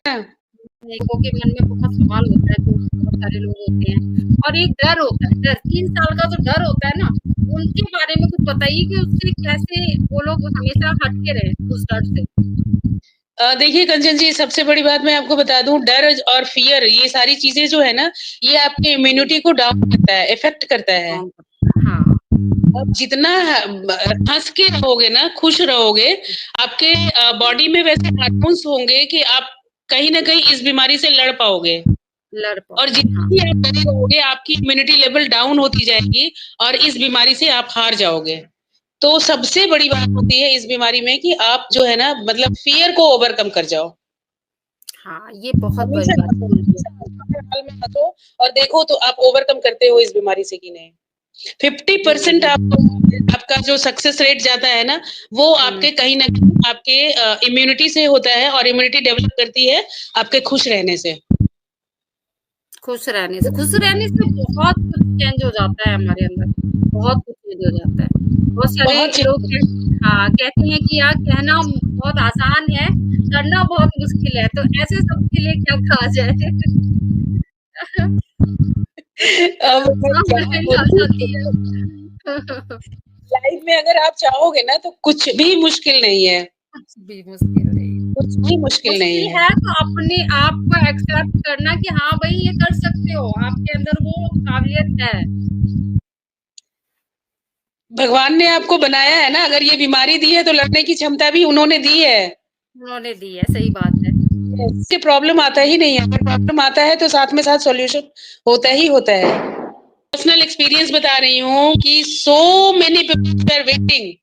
लड़कों के मन में बहुत सवाल होता है, जो बहुत सारे लोग होते हैं, और एक डर होता है, डर 3 साल का जो डर होता है ना, उनके बारे में कुछ बताइए कि उससे कैसे वो लोग हमेशा हट के रहें उस डर से? देखिए कंचन जी, सबसे बड़ी बात मैं आपको बता दूं, डर और फियर ये सारी चीजें जो है ना, ये आपके इम्यूनिटी को डाउन करता है, इफेक्ट करता है। हाँ, आप जितना हंस के रहोगे ना, खुश रहोगे, आपके बॉडी में वैसे हार्मोन्स होंगे कि आप कहीं ना कहीं इस बीमारी से लड़ पाओगे। लड़ और पाओगे, जितनी हाँ। भी आप डरे रहोगे, आपकी इम्यूनिटी लेवल डाउन होती जाएगी और इस बीमारी से आप हार जाओगे। तो सबसे बड़ी बात होती है इस बीमारी में कि आप जो है ना, मतलब फियर को ओवरकम कर जाओ। हाँ, ये बहुत बड़ी हमेशा बात बोली है। हर हाल में हंसो और देखो तो आप ओवरकम करते हो इस बीमारी से कि नहीं। 50% हुँ, आपका जो सक्सेस रेट जाता है ना, वो हुँ। आपके कहीं ना कहीं आपके इम्यूनिटी से होता है, और इम्यूनिटी डेवलप करती है आपके खुश रहने से। खुश रहने से बहुत कुछ चेंज हो जाता है हमारे अंदर, बहुत कुछ चेंज हो जाता है। बहुत सारे बहुत लोग चीज हाँ, कहते हैं कि यार कहना बहुत आसान है, करना बहुत मुश्किल है, तो ऐसे सबके लिए क्या कहा जाए? अब मैं क्या कॉम्प्लीमेंट आ जाती बोलूं, है। लाइफ में अगर आप चाहोगे ना तो कुछ भी मुश्किल नहीं है, कुछ भी मुश्किल नहीं। कुछ भी मुश्किल नहीं मुश्किल है। है तो अपने आप को एक्सेप्ट करना कि हाँ भाई ये कर सकते हो, आपके अंदर वो काबिलियत है। भगवान ने आपको बनाया है ना, अगर ये बीमारी दी है तो लड़ने की क्षमता भी उन्होंने दी है। उन्होंने दी है, सही बात है। इससे प्रॉब्लम आता ही नहीं है, अगर प्रॉब्लम आता है तो साथ में साथ सॉल्यूशन होता ही होता है। पर्सनल एक्सपीरियंस बता रही हूँ कि so many people are waiting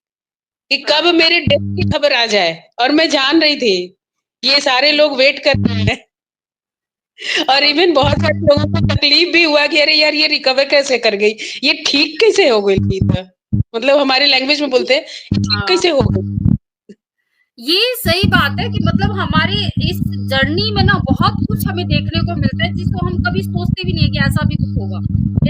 कि कब हाँ, मेरे डेथ की खबर आ जाए, और मैं जान रही थी ये सारे लोग वेट कर रहे हैं। और बहुत इवन बहुत सारे लोगों को तकलीफ भी हुआ कि अरे यार ये रिकवर कैसे कर गई, ये ठीक कैसे हो गई थी। मतलब हमारे लैंग्वेज में बोलते हैं "ये ठीक हाँ, कैसे हो गई"। ये सही बात है कि मतलब हमारे इस जर्नी में ना बहुत कुछ हमें देखने को मिलता है जिसको हम कभी सोचते भी नहीं है कि ऐसा भी कुछ होगा।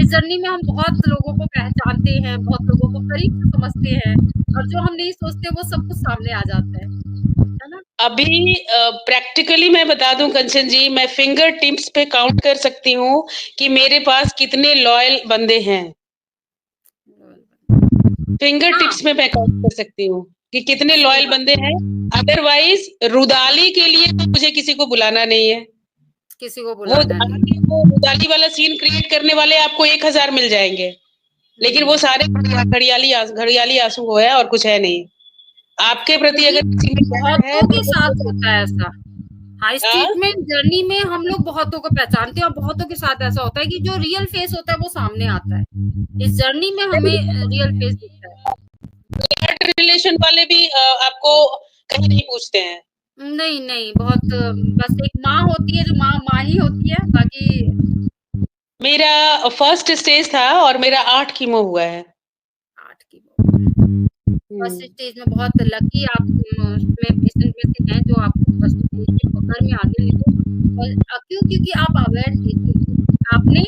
इस जर्नी में हम बहुत लोगों को पहचानते हैं, बहुत लोगों को करीब से समझते हैं और जो हम नहीं सोचते वो सब कुछ सामने आ जाता है ना? अभी प्रैक्टिकली मैं बता दूं कंचन जी, मैं फिंगर टिप्स पे काउंट कर सकती हूँ कि मेरे पास कितने लॉयल बंदे हैं। फिंगर हाँ, टिप्स में मैं काउंट कर सकती हूँ कि कितने सही लॉयल बात। बंदे हैं। अदरवाइज रुदाली के लिए तो मुझे किसी को बुलाना नहीं है। किसी को वो बुलाना नहीं। आके वो रुदाली वाला सीन क्रिएट करने वाले आपको 1000 मिल जाएंगे, लेकिन वो हुँ। सारे घड़ियाली आंसू वो है और कुछ है नहीं। आपके प्रति ये अगर किसी में प्यार है बहुतों तो के साथ होता है ऐसा। हाँ, इस हाँ? ट्रीटमेंट जर्नी में हम लोग बहुतों को पहचानते हैं और बहुतों के साथ ऐसा होता है कि जो रियल फेस होता है वो सामने आता है। इस जर्नी में हमें रियल फेस दिखता है। ब्लड रिलेशन वाले भी आपको कहीं नहीं पूछते हैं। नहीं, नहीं, बहुत बस एक माँ होती है जो माँ माँ ही होती है, बाकी मेरा फर्स्ट स्टेज था और मेरा 8 कीमो हुआ है। 8 की वो है। हुँ। फर्स्ट स्टेज में बहुत लकी आप उसमें पेशेंट में से हैं जो आपको फर्स्ट स्टेज की पकड़ में आ गया, नहीं तो क्यों? क्योंकि आप अवेयर थे चीज़ से। आपने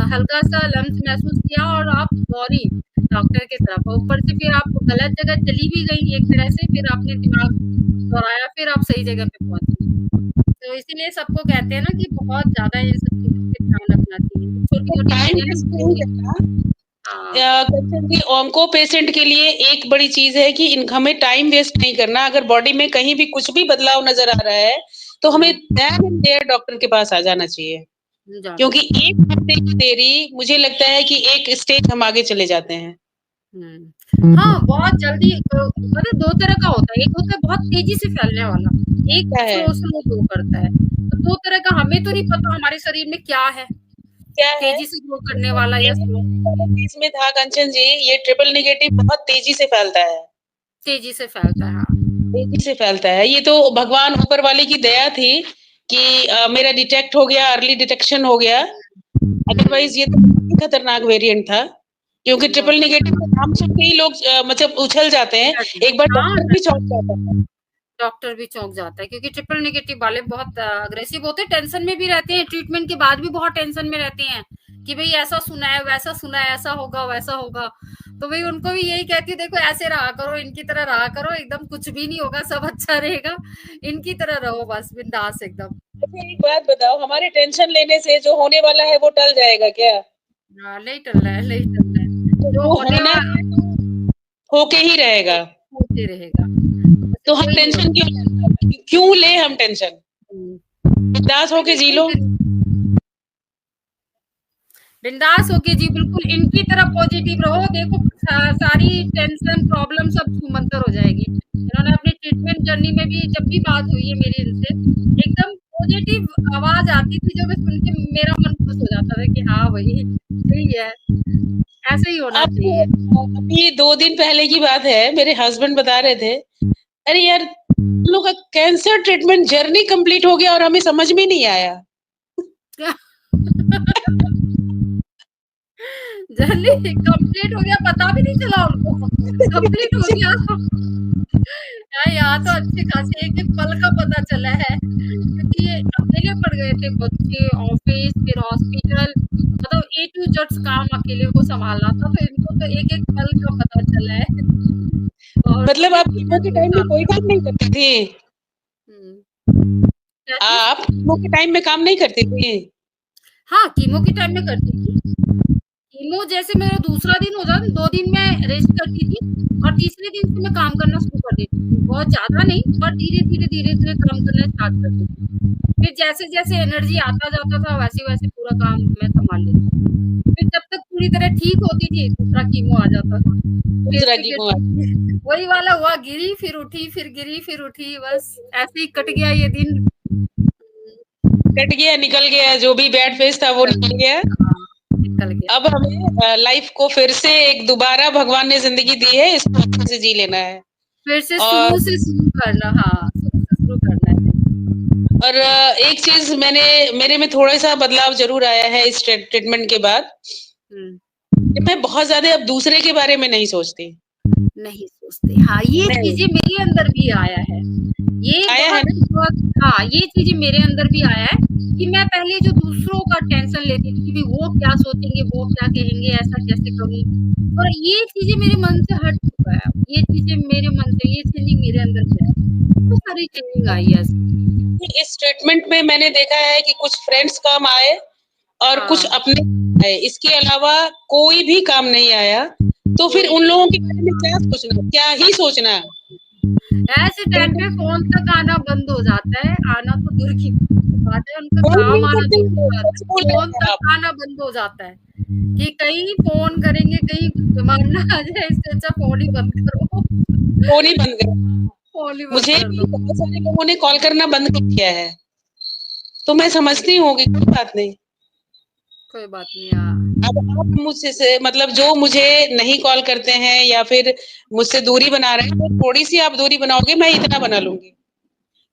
हल्का-सा लम्स महसूस किया और आप दौड़ी डॉक्टर की तरफ और ऊपर से फिर आप गलत जगह चली भी गई एक तरह से, फिर आपने दिमाग दौड़ाया, फिर आप सही जगह पे पहुँची। तो इसीलिए सबको कहते हैं ना कि बहुत ज़्यादा इन सब चीज़ों पे ध्यान रखना चाहिए। छोटी-छोटी टाइम चीज़ें वेस्ट ना नहीं करना। हाँ, कंचन जी, ऑन्को पेशेंट के लिए एक बड़ी चीज़ है कि इन हमें टाइम वेस्ट नहीं करना। अगर बॉडी में कहीं भी कुछ भी बदलाव नज़र आ रहा है, तो हमें हुँ, देन एंड देयर डॉक्टर के पास आ जाना चाहिए। जाना क्योंकि चाहिए। 1 हफ्ते की देरी मुझे लगता है कि एक स्टेज हम आगे चले जाते हैं। हुँ। हाँ, बहुत जल्दी पता है 2 तरह का होता है, एक होता है बहुत तेज़ी से फैलने वाला, एक क्या है? स्लो ग्रो करता है। तो 2 तरह का हमें तो नहीं पता हमारे शरीर में क्या है, क्या है? तेज़ी से ग्रो करने वाला या मेरे स्लो, वाले केस में था कंचन जी, ये ट्रिपल नेगेटिव बहुत तेज़ी से फैलता है। तेज़ी से फैलता है, हाँ। तेज़ी से फैलता है। ये तो भगवान ऊपर वाले की दया थी कि मेरा डिटेक्ट हो गया, अर्ली डिटेक्शन हो गया। हुँ, अदरवाइज़ ये तो बहुत ही खतरनाक वेरिएंट था। क्योंकि बहुत ट्रिपल नेगेटिव का नाम सुन के ही लोग मतलब उछल जाते हैं। डर एक बार हाँ, डॉक्टर भी चौंक जाता है। डॉक्टर भी चौंक जाता है क्योंकि ट्रिपल नेगेटिव वाले बहुत अग्रेसिव होते हैं, टेंशन में भी रहते हैं, ट्रीटमेंट के बाद भी बहुत टेंशन में रहते हैं कि भई ऐसा सुना है, वैसा सुना है, ऐसा होगा, वैसा होगा। तो भई उनको भी यही कहती हूँ देखो ऐसे रहा करो, इनकी तरह रहा करो, एकदम कुछ भी नहीं होगा, सब अच्छा रहेगा। इनकी तरह रहो बस बिंदास एकदम। अच्छा एक बात बताओ, हमारे टेंशन लेने से जो होने वाला है वो टल जाएगा क्या? हाँ, नहीं टल रहा है, नहीं टल रहा है। तो जो जो होने होना वाला है तो होके ही रहेगा। होते रहेगा। तो ऐसे हम कोई नहीं टेंशन होता। क्यों लें हम टेंशन? हुँ। बिंदास होके देखिए जी कोई लो। भी बिंदास होके जी, बिल्कुल इनकी तरह पॉजिटिव रहो। देखो सारी टेंशन, प्रॉब्लम सब छूमंतर हो जाएगी। इन्होंने अपनी ट्रीटमेंट जर्नी में भी जब भी बात हुई है मेरी इनसे, एकदम पॉजिटिव आवाज़ आती थी जो मैं सुन के मेरा मन खुश हो जाता था कि हाँ भई, सही है, ऐसे ही होना अब चाहिए। अभी 2 दिन पहले की बात है, मेरे हस्बैंड बता रहे थे, अरे यार हम लोग का कैंसर ट्रीटमेंट जर्नी कंप्लीट हो गया और हमें समझ में नहीं आया। जर्नी कंप्लीट हो गया, पता भी नहीं चला उनको, कंप्लीट हो गया। यार यहाँ तो अच्छे खासे एक-एक पल का पता चला है, क्योंकि ये अकेले पड़ गए थे, बच्चे, ऑफिस, फिर हॉस्पिटल, मतलब ए टू जेड काम अकेले को सँभालना था, तो इनको तो एक-एक पल का पता चला है। और मतलब चलिए आप ठीक है, कीमो के टाइम में कोई काम नहीं करती थी? हुँ। क्या चीज़? आप कीमो के टाइम में काम नहीं करती थी? हाँ, कीमो के टाइम में करती थी। कीमो जैसे मेरा दूसरा दिन हो जाता, 2 दिन मैं रेस्ट करती थी और तीसरे दिन से मैं काम करना शुरू कर देती थी। बहुत ज़्यादा नहीं, बट धीरे-धीरे, धीरे-धीरे काम करना स्टार्ट कर देती थी। फिर जैसे-जैसे एनर्जी आता जाता था, वैसे-वैसे पूरा काम मैं सँभाल लेती थी। फिर जब तक पूरी तरह ठीक होती थी, दूसरा कीमो आ जाता था। फिर दूसरा से कीमो गिर वही वाला हुआ, गिरी फिर उठी, फिर गिरी फिर उठी, बस ऐसे ही कट गया ये दिन। कट गया, निकल गया, जो भी बैड फेज़ था वो निकल निकल गया। हाँ, निकल गया। अब हमें लाइफ को फिर से एक दोबारा भगवान ने ज़िंदगी दी है, इसको अच्छे से जी लेना है। फिर से और शुरू करना, हाँ, शुरू से शुरू करना है। और एक चीज़ मेरे में थोड़ा-सा बदलाव ज़रूर आया है इस ट्रीटमेंट के बाद। हुँ। मैं बहुत ज़्यादा अब दूसरे के बारे में नहीं सोचती। नहीं सोचते, हाँ, ये नहीं, चीज़ें मेरे अंदर भी आया है। ये आया है बहुत ना? बहुत हाँ, ये चीज़ें मेरे अंदर भी आया है कि मैं पहले जो दूसरों का टेंशन लेती थी कि भई वो क्या सोचेंगे, वो क्या कहेंगे, ऐसा कैसे करूँ? और ये चीज़ें मेरे मन से हट चुका है। ये चीज़ें मेरे मन से ये चेंजिंग मेरे अंदर से है। बहुत सारी चेंजिंग आई है ऐसी। इस ट्रीटमेंट में मैंने देखा है कि कुछ फ्रेंड्स काम आए और कुछ हाँ, अपने आए। इसके अलावा कोई भी काम नहीं आया। तो फिर कोई उन नहीं लोगों के बारे में क्या सोचना? क्या ही सोचना? ऐसे टाइम पे फ़ोन तक आना बंद हो जाता है, आना तो दूर की बात है, उनका फ़ोन काम नहीं आना करते दूर हैं की लोग, बात है, सच बोल रहे फ़ोन हैं आप। तक आना बंद हो जाता है, कि कहीं फ़ोन करेंगे, कहीं कुछ बीमार ना आ जाए, इससे अच्छा फ़ोन ही बंद करो। फ़ोन ही बंद कर फ़ोन ही बंद मुझे कर भी दो। बहुत सारे लोगों ने कॉल करना बंद कर दिया है। तो मैं समझती हूँ कि कोई बात नहीं। कोई बात नहीं, हाँ। अब आप मुझसे से मतलब जो मुझे नहीं कॉल करते हैं या फिर मुझसे दूरी बना रहे हैं, तो थोड़ी-सी आप दूरी बनाओगे, मैं इतना बना लूँगी।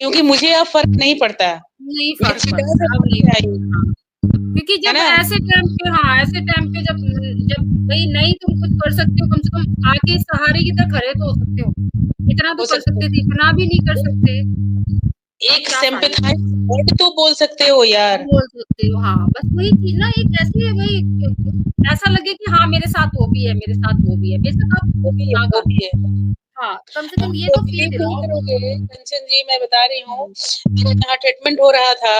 क्योंकि मुझे अब फ़र्क नहीं पड़ता। नहीं मैं फ़र्क चिढ़ा पड़ता, अब ज़रूर नहीं के आई पड़ता, हाँ। हूँ, क्योंकि है जब ना? ऐसे टाइम पे हाँ, ऐसे टाइम पे जब भई नहीं तुम कुछ कर सकते हो, कम से कम आके सहारे की तरह खड़े तो हो सकते हो। इतना तो हो कर सकता सकते थे, है। इतना भी नहीं कर सकते, अब एक क्या फ़ायदा? सिम्पैथाइज़ वर्ड तो बोल सकते हो यार। बोल सकते हो, हाँ, बस वही चीज़ ना एक ऐसी है भई ऐसा लगे कि हाँ, मेरे साथ वो भी है, मेरे साथ वो भी है, बेशक आप ना वो करो। भी है। हाँ, कम से कम ये आप तो फ़ील बिलीव नहीं दिलाओ। करोगे कंचन जी, मैं बता रही हूँ, हुँ, मेरा जहाँ ट्रीटमेंट हो रहा था,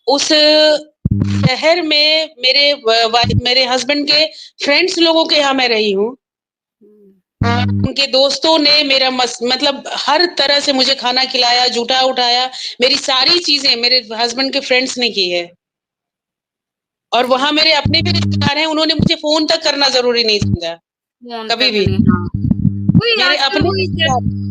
उस हुँ, शहर में मेरे हस्बैंड के फ्रेंड्स लोगों के यहाँ मैं रही हूँ। हुँ, उनके दोस्तों ने मेरा मतलब हर तरह से मुझे खाना खिलाया, जूठा उठाया, मेरी सारी चीज़ें मेरे हस्बैंड के फ्रेंड्स ने की है। और वहाँ ठीक है। मेरे अपने भी रिश्तेदार हैं, उन्होंने मुझे फ़ोन तक करना ज़रूरी नहीं समझा, फ़ोन कभी तक भी। नहीं, हाँ। वही मेरे आजकल अपने वही रिश्तेदार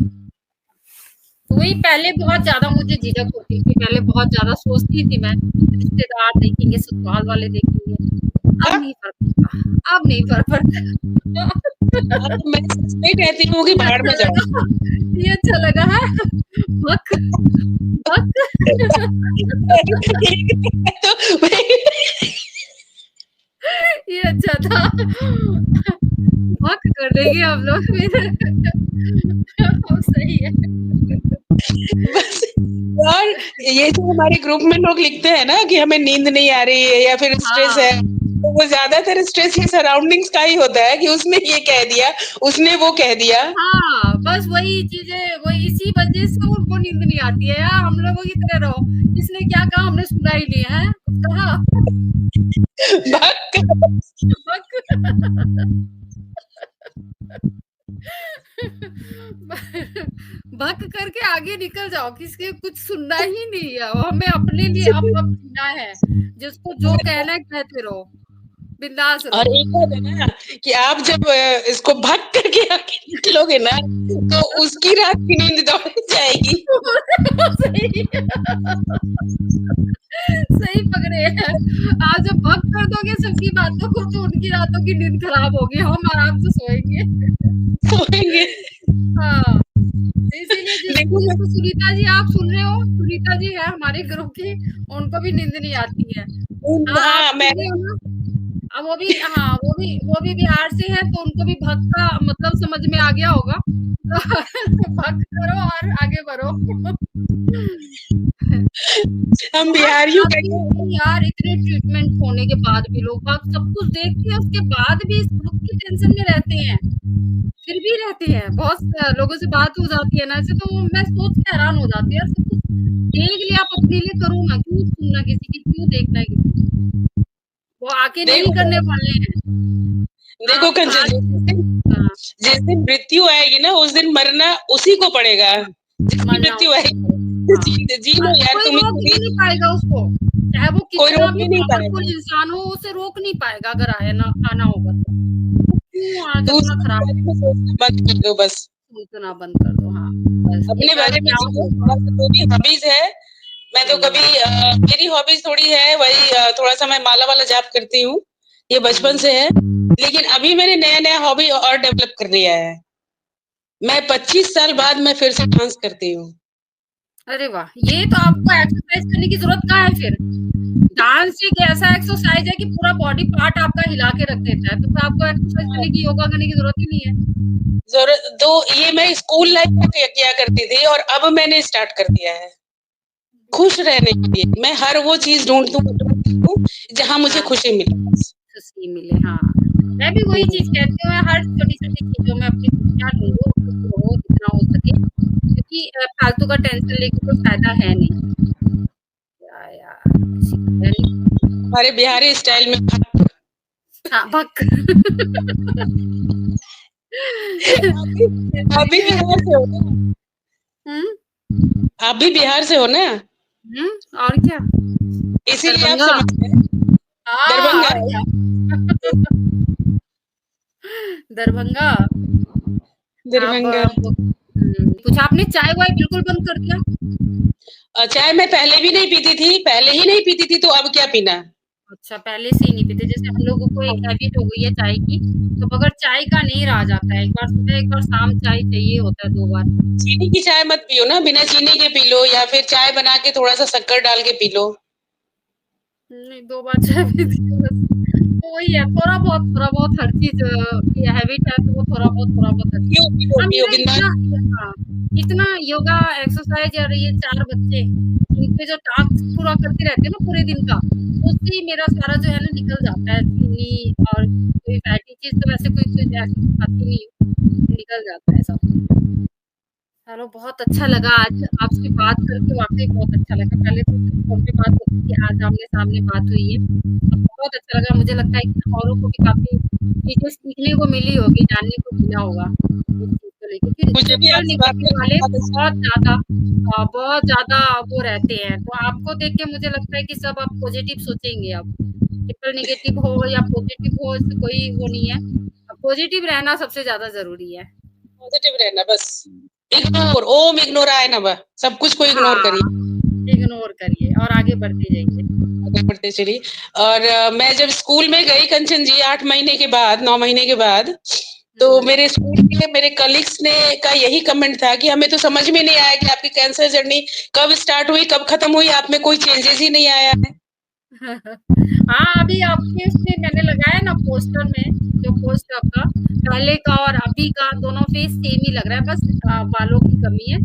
वही पहले बहुत ज़्यादा मुझे झिझक होती थी, पहले बहुत ज़्यादा सोचती थी मैं, रिश्तेदार देखेंगे, ससुराल वाले देखेंगे, अब हाँ, नहीं फ़र्क पड़ता, अब नहीं फ़र्क पड़ता। अब मैं सच में कहती हूँ कि ये भाड़ में अच्छा जाओ। लगा ये अच्छा लगा है, बक बक तो ये अच्छा था। बक कर देंगे हम लोग फिर। अब सही है। बस और ये जो हमारे ग्रुप में लोग लिखते हैं ना कि हमें नींद नहीं आ रही है या फिर स्ट्रेस हाँ, है, तो वो ज़्यादातर स्ट्रेस ये सराउंडिंग्स का ही होता है कि उसने ये कह दिया, उसने वो कह दिया। हाँ, बस वही चीज़ें वही इसी वज़ह से उनको नींद नहीं आती है यार, हम लोगों की तरह रहो। किसने क्या कहा हमने सुना ही नहीं है, कुछ कहा? भक बक बक करके आगे निकल जाओ, किसके कुछ सुनना ही नहीं है, हमें अपने लिए अप जीना है, जिसको जो कहना है कहते रहो। बिंदास और रहो। एक बात है ना कि आप जब इसको भाग करके आगे निकलोगे ना, तो उसकी रात की नींद दौड़ जाएगी। सही सही पकड़े हैं। आप जब वक़्त कर दोगे सबकी बातों को तो उनकी रातों की नींद खराब होगी, हम आराम से सोएँगे। सोएंगे। हाँ, तो इसीलिए देखो जिसको सुनीता जी आप सुन रहे हो, सुनीता जी है हमारे ग्रुप की, उनको भी नींद नहीं आती है। हाँ, आप हाँ, सुन रहे हो ना? वो भी हाँ, वो भी बिहार से हैं तो उनको भी भक्त का मतलब समझ में आ गया होगा। तो भक्त करो और आगे बढ़ो। हम बहुत बिहारियों आती का नहीं यार इतने ट्रीटमेंट होने के बाद भी लोग बाग सब कुछ देखते हैं उसके बाद भी इस दुःख की टेंशन में रहते हैं। फिर भी रहते हैं। बहुत लोगों से बात हो जाती है ना ऐसे तो मैं सोच के हैरान हो जाती हूँ यार सब कुछ देख लिया आप अपने लिए करो ना, क्यों सुनना किसी की, क्यों देखना है किसी की? वो आके नहीं देखो करने वाले हैं। देखो आप कंचन आज जी, हाँ, जिस दिन मृत्यु आएगी ना उस दिन मरना उसी को पड़ेगा, जिसकी मरना मृत्यु उसको आएगी। पड़ेगा। हाँ, जी लो यार कोई तुम रोक खुद भी नहीं ही, पाएगा उसको। चाहे वो कोई कितना रोक भी भी नहीं पावरफुल पाएगा। इंसान हो, उसे रोक नहीं पाएगा अगर आए ना आना होगा तो। तो क्यों आज अपना दूसरों के खराब बारे में सोचना बंद कर दो बस। सोचना बंद कर दो। हाँ, बस ये अपने कर बारे में क्या जियो, होगा? थोड़ा सा जो भी हॉबीज है। मैं तो हुँ, कभी मेरी हॉबीज थोड़ी है वही थोड़ा सा मैं माला वाला जाप करती हूँ। ये बचपन हुँ। से है। लेकिन अभी मैंने नया नया हॉबी और डेवलप कर लिया है। मैं 25 साल बाद मैं फिर से डांस करती हूँ। अरे वाह! ये तो आपको एक्सरसाइज़ करने की ज़रूरत कहाँ है फिर? डांस एक ऐसा एक्सरसाइज़ है कि पूरा बॉडी पार्ट आपका हिला के रख देता है, तो फिर आपको एक्सरसाइज़ करने की, योगा करने की ज़रूरत ही नहीं है। जरूरत तो ये मैं स्कूल लाइफ में किया करती थी और अब मैंने स्टार्ट कर दिया है खुश रहने के लिए। मैं हर वो चीज ढूंढती हूँ जहाँ मुझे हाँ, खुशी मिले बस। खुशी मिले, हाँ। मैं भी वही चीज़ कहती हूँ, मैं हर छोटी-छोटी चीज़ों में अपनी खुशियाँ ढूँढो, खुश रहो जितना हो सके, क्योंकि फालतू का टेंशन लेके कोई फ़ायदा है नहीं। क्या यार, किसी का है नहीं। हमारे बिहारी स्टाइल में हाँ, भक आप भी आप भी बिहार से हो ना? हुँ, आप भी बिहार से हो ना? हुँ, और क्या? इसीलिए आप दरभंगा। समझ गए। हाँ, दरभंगा। और क्या? दरभंगा। आप दरभंगा। कुछ आपने चाय-वाय बिल्कुल बंद कर दिया? चाय मैं पहले भी नहीं पीती थी, पहले ही नहीं पीती थी तो अब क्या पीना। अच्छा, पहले से ही नहीं पीते, जैसे हम लोगों को एक हैबिट हो गई है चाय की, तो बगैर चाय का नहीं रहा जाता है। एक बार सुबह, एक बार शाम चाय चाहिए होता है 2 बार। चीनी की चाय मत पियो ना, बिना चीनी के पी लो या फिर चाय बना के थोड़ा सा शक्कर डाल के पी लो। नहीं, 2 बार चाय पीती हूँ बस। तो वही है, थोड़ा बहुत हर चीज़ की हैबिट है, तो वो थोड़ा बहुत हर चीज़। पियो पियो हाँ, पियो मेरा बिंदास। हाँ, इतना योगा, एक्सरसाइज़ और ये 4 बच्चे, इनके जो टास्क पूरा करते रहते हैं ना पूरे दिन का, उससे ही मेरा सारा जो है ना निकल जाता है। चीनी और कोई फैटी चीज़ तो वैसे कोई चीज़ ऐसी खाती नहीं हूँ, निकल जाता है सब। चलो बहुत अच्छा लगा आज आपसे बात करके, वाक़ई बहुत अच्छा लगा। पहले तो सिर्फ़ फ़ोन पे बात होती थी, आज आमने-सामने बात हुई है। बहुत अच्छा लगा, मुझे लगता है कि औरों को भी काफ़ी चीज़ें सीखने को मिली होगी, जानने को मिला होगा इस चीज़ को लेके। फिर मुझे भी ट्रिपल आपसे बात नेगेटिव करके वाले बहुत अच्छा लगा। बहुत ज़्यादा वो रहते हैं, तो आपको देख के मुझे लगता है कि सब आप पॉज़िटिव सोचेंगे अब। ट्रिपल नेगेटिव हो या पॉज़िटिव हो, इससे कोई वो नहीं है। पॉज़िटिव रहना सबसे ज़्यादा ज़रूरी है। पॉजिटिव रहना बस। इग्नोर ओम इग्नोराय नमः। सब कुछ को इग्नोर हाँ, करिए। इग्नोर करिए और आगे बढ़ते जाइए। आगे बढ़ते चलिए। और मैं जब स्कूल में गई कंचन जी 8 महीने के बाद 9 महीने के बाद, तो हुँ। मेरे स्कूल के मेरे कलीग्स ने का यही कमेंट था कि हमें तो समझ में नहीं आया कि आपकी कैंसर जर्नी कब स्टार्ट हुई, कब खत्म हुई, आप में कोई चेंजेस ही नहीं आया है। हाँ, अभी आपके उसमें मैंने लगाया ना पोस्टर में, जो पोस्ट आपका, पहले का और अभी का दोनों फेस सेम ही लग रहा है, बस बालों की कमी है,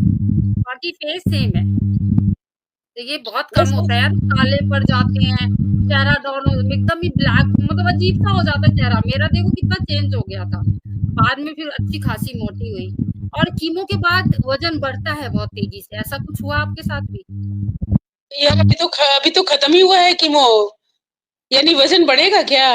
बाकी फेस सेम है। तो ये बहुत कम बस होता है यार, काले पड़ जाते हैं, चेहरा डाउन हो एकदम ही ब्लैक मतलब अजीब-सा हो जाता है चेहरा। मेरा देखो कितना चेंज हो गया था। बाद में फिर अच्छी खासी मोटी हुई और कीमो के बाद वज़न बढ़ता है बहुत तेज़ी से, ऐसा कुछ हुआ आपके साथ भी? यार अभी तो खत्म ही हुआ है कीमो। यानी वजन बढ़ेगा क्या?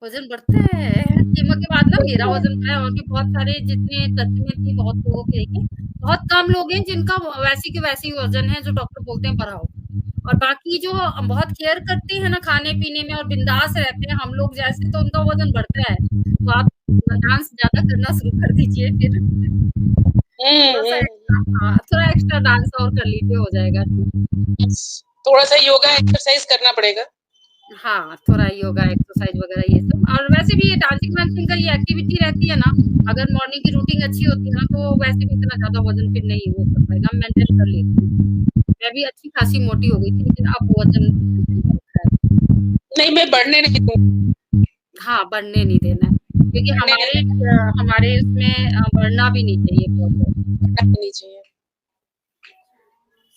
वज़न बढ़ता है। कीमो के बाद ना मेरा वज़न बढ़ा है और भी बहुत सारे जितने टच में थी बहुत लोगों के देखे, बहुत कम लोग हैं जिनका वैसे के वैसे ही वज़न है जो डॉक्टर बोलते हैं बढ़ाओ। और बाकी जो बहुत केयर करते हैं ना खाने-पीने में और बिंदास रहते हैं हम लोग जैसे, तो उनका वज़न बढ़ता है। तो आप डांस ज़्यादा करना शुरू कर दीजिए फिर। थोड़ा-सा एक्स्ट्रा, हाँ, थोड़ा एक्स्ट्रा डांस और कर लीजिए, हो जाएगा ठीक। थोड़ा-सा योगा एक्सरसाइज करना पड़ेगा। हाँ, थोड़ा योगा, एक्सरसाइज़ वगैरह ये सब, और वैसे भी ये डांसिंग वांसिंग का ये एक्टिविटी रहती है ना, अगर मॉर्निंग की रूटीन अच्छी होती है ना, तो वैसे भी इतना ज़्यादा वज़न फिर नहीं वो कर पाएगा, हम मेंटेन कर लेती हूँ। मैं भी अच्छी खासी मोटी हो गई थी, लेकिन अब वज़न मेंटेन कर रखा है। नहीं, मैं बढ़ने नहीं दूँगी। हाँ, बढ़ने नहीं देना है, क्योंकि बढ़ने नहीं देना। हमारे उसमें बढ़ना भी नहीं चाहिए बहुत ज़्यादा। बढ़ना भी नहीं चाहिए।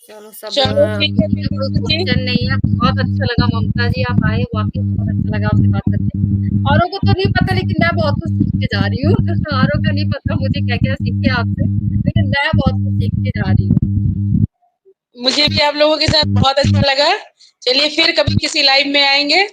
चलो सब चलो ठीक है मुझे फिर कोई ममता जी। क्वेश्चन नहीं है। बहुत अच्छा लगा ममता जी आप आए, वाक़ई बहुत अच्छा लगा आपसे बात करके। औरों को तो नहीं पता, लेकिन मैं बहुत कुछ सीख के जा रही हूँ। औरों का नहीं पता मुझे क्या-क्या सीखे आपसे, लेकिन मैं बहुत कुछ सीख के जा रही हूँ। मुझे भी आप लोगों के साथ बहुत अच्छा लगा। चलिए फिर कभी किसी लाइव में आएँगे।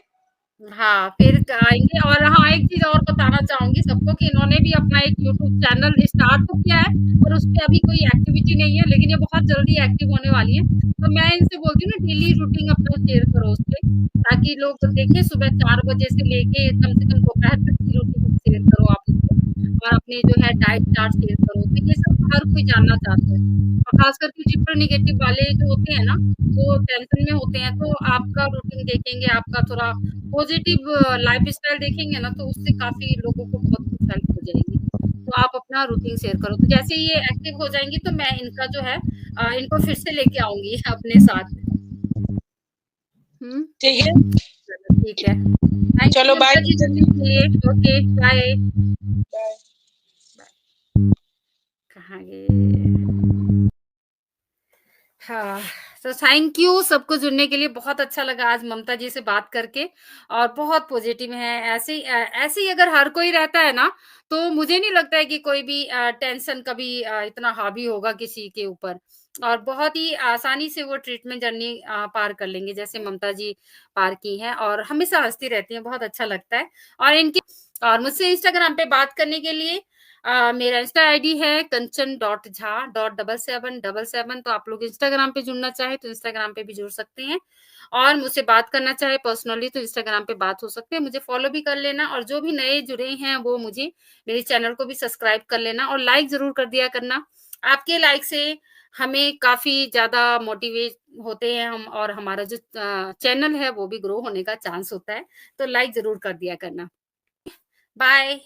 हाँ, फिर आएँगे, और हाँ, एक चीज़ और बताना चाहूँगी सबको कि इन्होंने भी अपना एक यूट्यूब चैनल स्टार्ट तो किया है, पर उसपे अभी कोई एक्टिविटी नहीं है, लेकिन ये बहुत जल्दी एक्टिव होने वाली हैं। तो मैं इनसे बोलती हूँ ना, डेली रूटीन अपना शेयर करो उसपे, ताकि लोग देखें। सुबह 4 बजे से लेके कम से कम दोपहर तक की रूटीन शेयर करो आप उसपे, और अपने जो है डाइट चार्ट शेयर करो। तो ये सब हर कोई जानना चाहता है, और ख़ास करके ट्रिपल नेगेटिव वाले जो होते हैं ना, वो टेंशन में होते हैं, तो आपका रूटीन देखेंगे, आपका थोड़ा पॉजिटिव लाइफ़स्टाइल देखेंगे ना, तो उससे काफ़ी लोगों को बहुत कुछ हेल्प हो जाएगी। तो आप अपना रूटीन शेयर करो। तो जैसे ही ये एक्टिव हो जाएँगी, तो मैं इनका जो है इनको फिर से लेके आऊँगी अपने साथ। हुँ, ठीक है? चलो ठीक है। थैंक चलो यू बाय ममता जी ममता जुड़ने जी। के लिए। Okay, bye. बाय। बाय। कहाँ गए? हाँ, तो थैंक यू सबको जुड़ने के लिए। बहुत अच्छा लगा आज ममता जी से बात करके, और बहुत पॉजिटिव हैं। ऐसे ही अगर हर कोई रहता है ना, तो मुझे नहीं लगता है कि कोई भी टेंशन कभी इतना हावी होगा किसी के ऊपर, और बहुत ही आसानी से वो ट्रीटमेंट जर्नी पार कर लेंगे, जैसे ममता जी पार की हैं, और हमेशा हँसती रहती हैं, बहुत अच्छा लगता है। और मुझसे इंस्टाग्राम पे बात करने के लिए मेरा इंस्टा आईडी है कंचन.झा.7777। तो आप लोग इंस्टाग्राम पे जुड़ना चाहे तो इंस्टाग्राम पे भी जुड़ सकते हैं, और मुझसे बात करना चाहे पर्सनली तो इंस्टाग्राम पे बात हो सकती है। मुझे फॉलो भी कर लेना, और जो भी नए जुड़े हैं वो मुझे मेरे चैनल को भी सब्सक्राइब कर लेना, और लाइक जरूर कर दिया करना। आपके लाइक से हमें काफी ज्यादा मोटिवेट होते हैं हम, और हमारा जो चैनल है वो भी ग्रो होने का चांस होता है। तो लाइक जरूर कर दिया करना। बाय।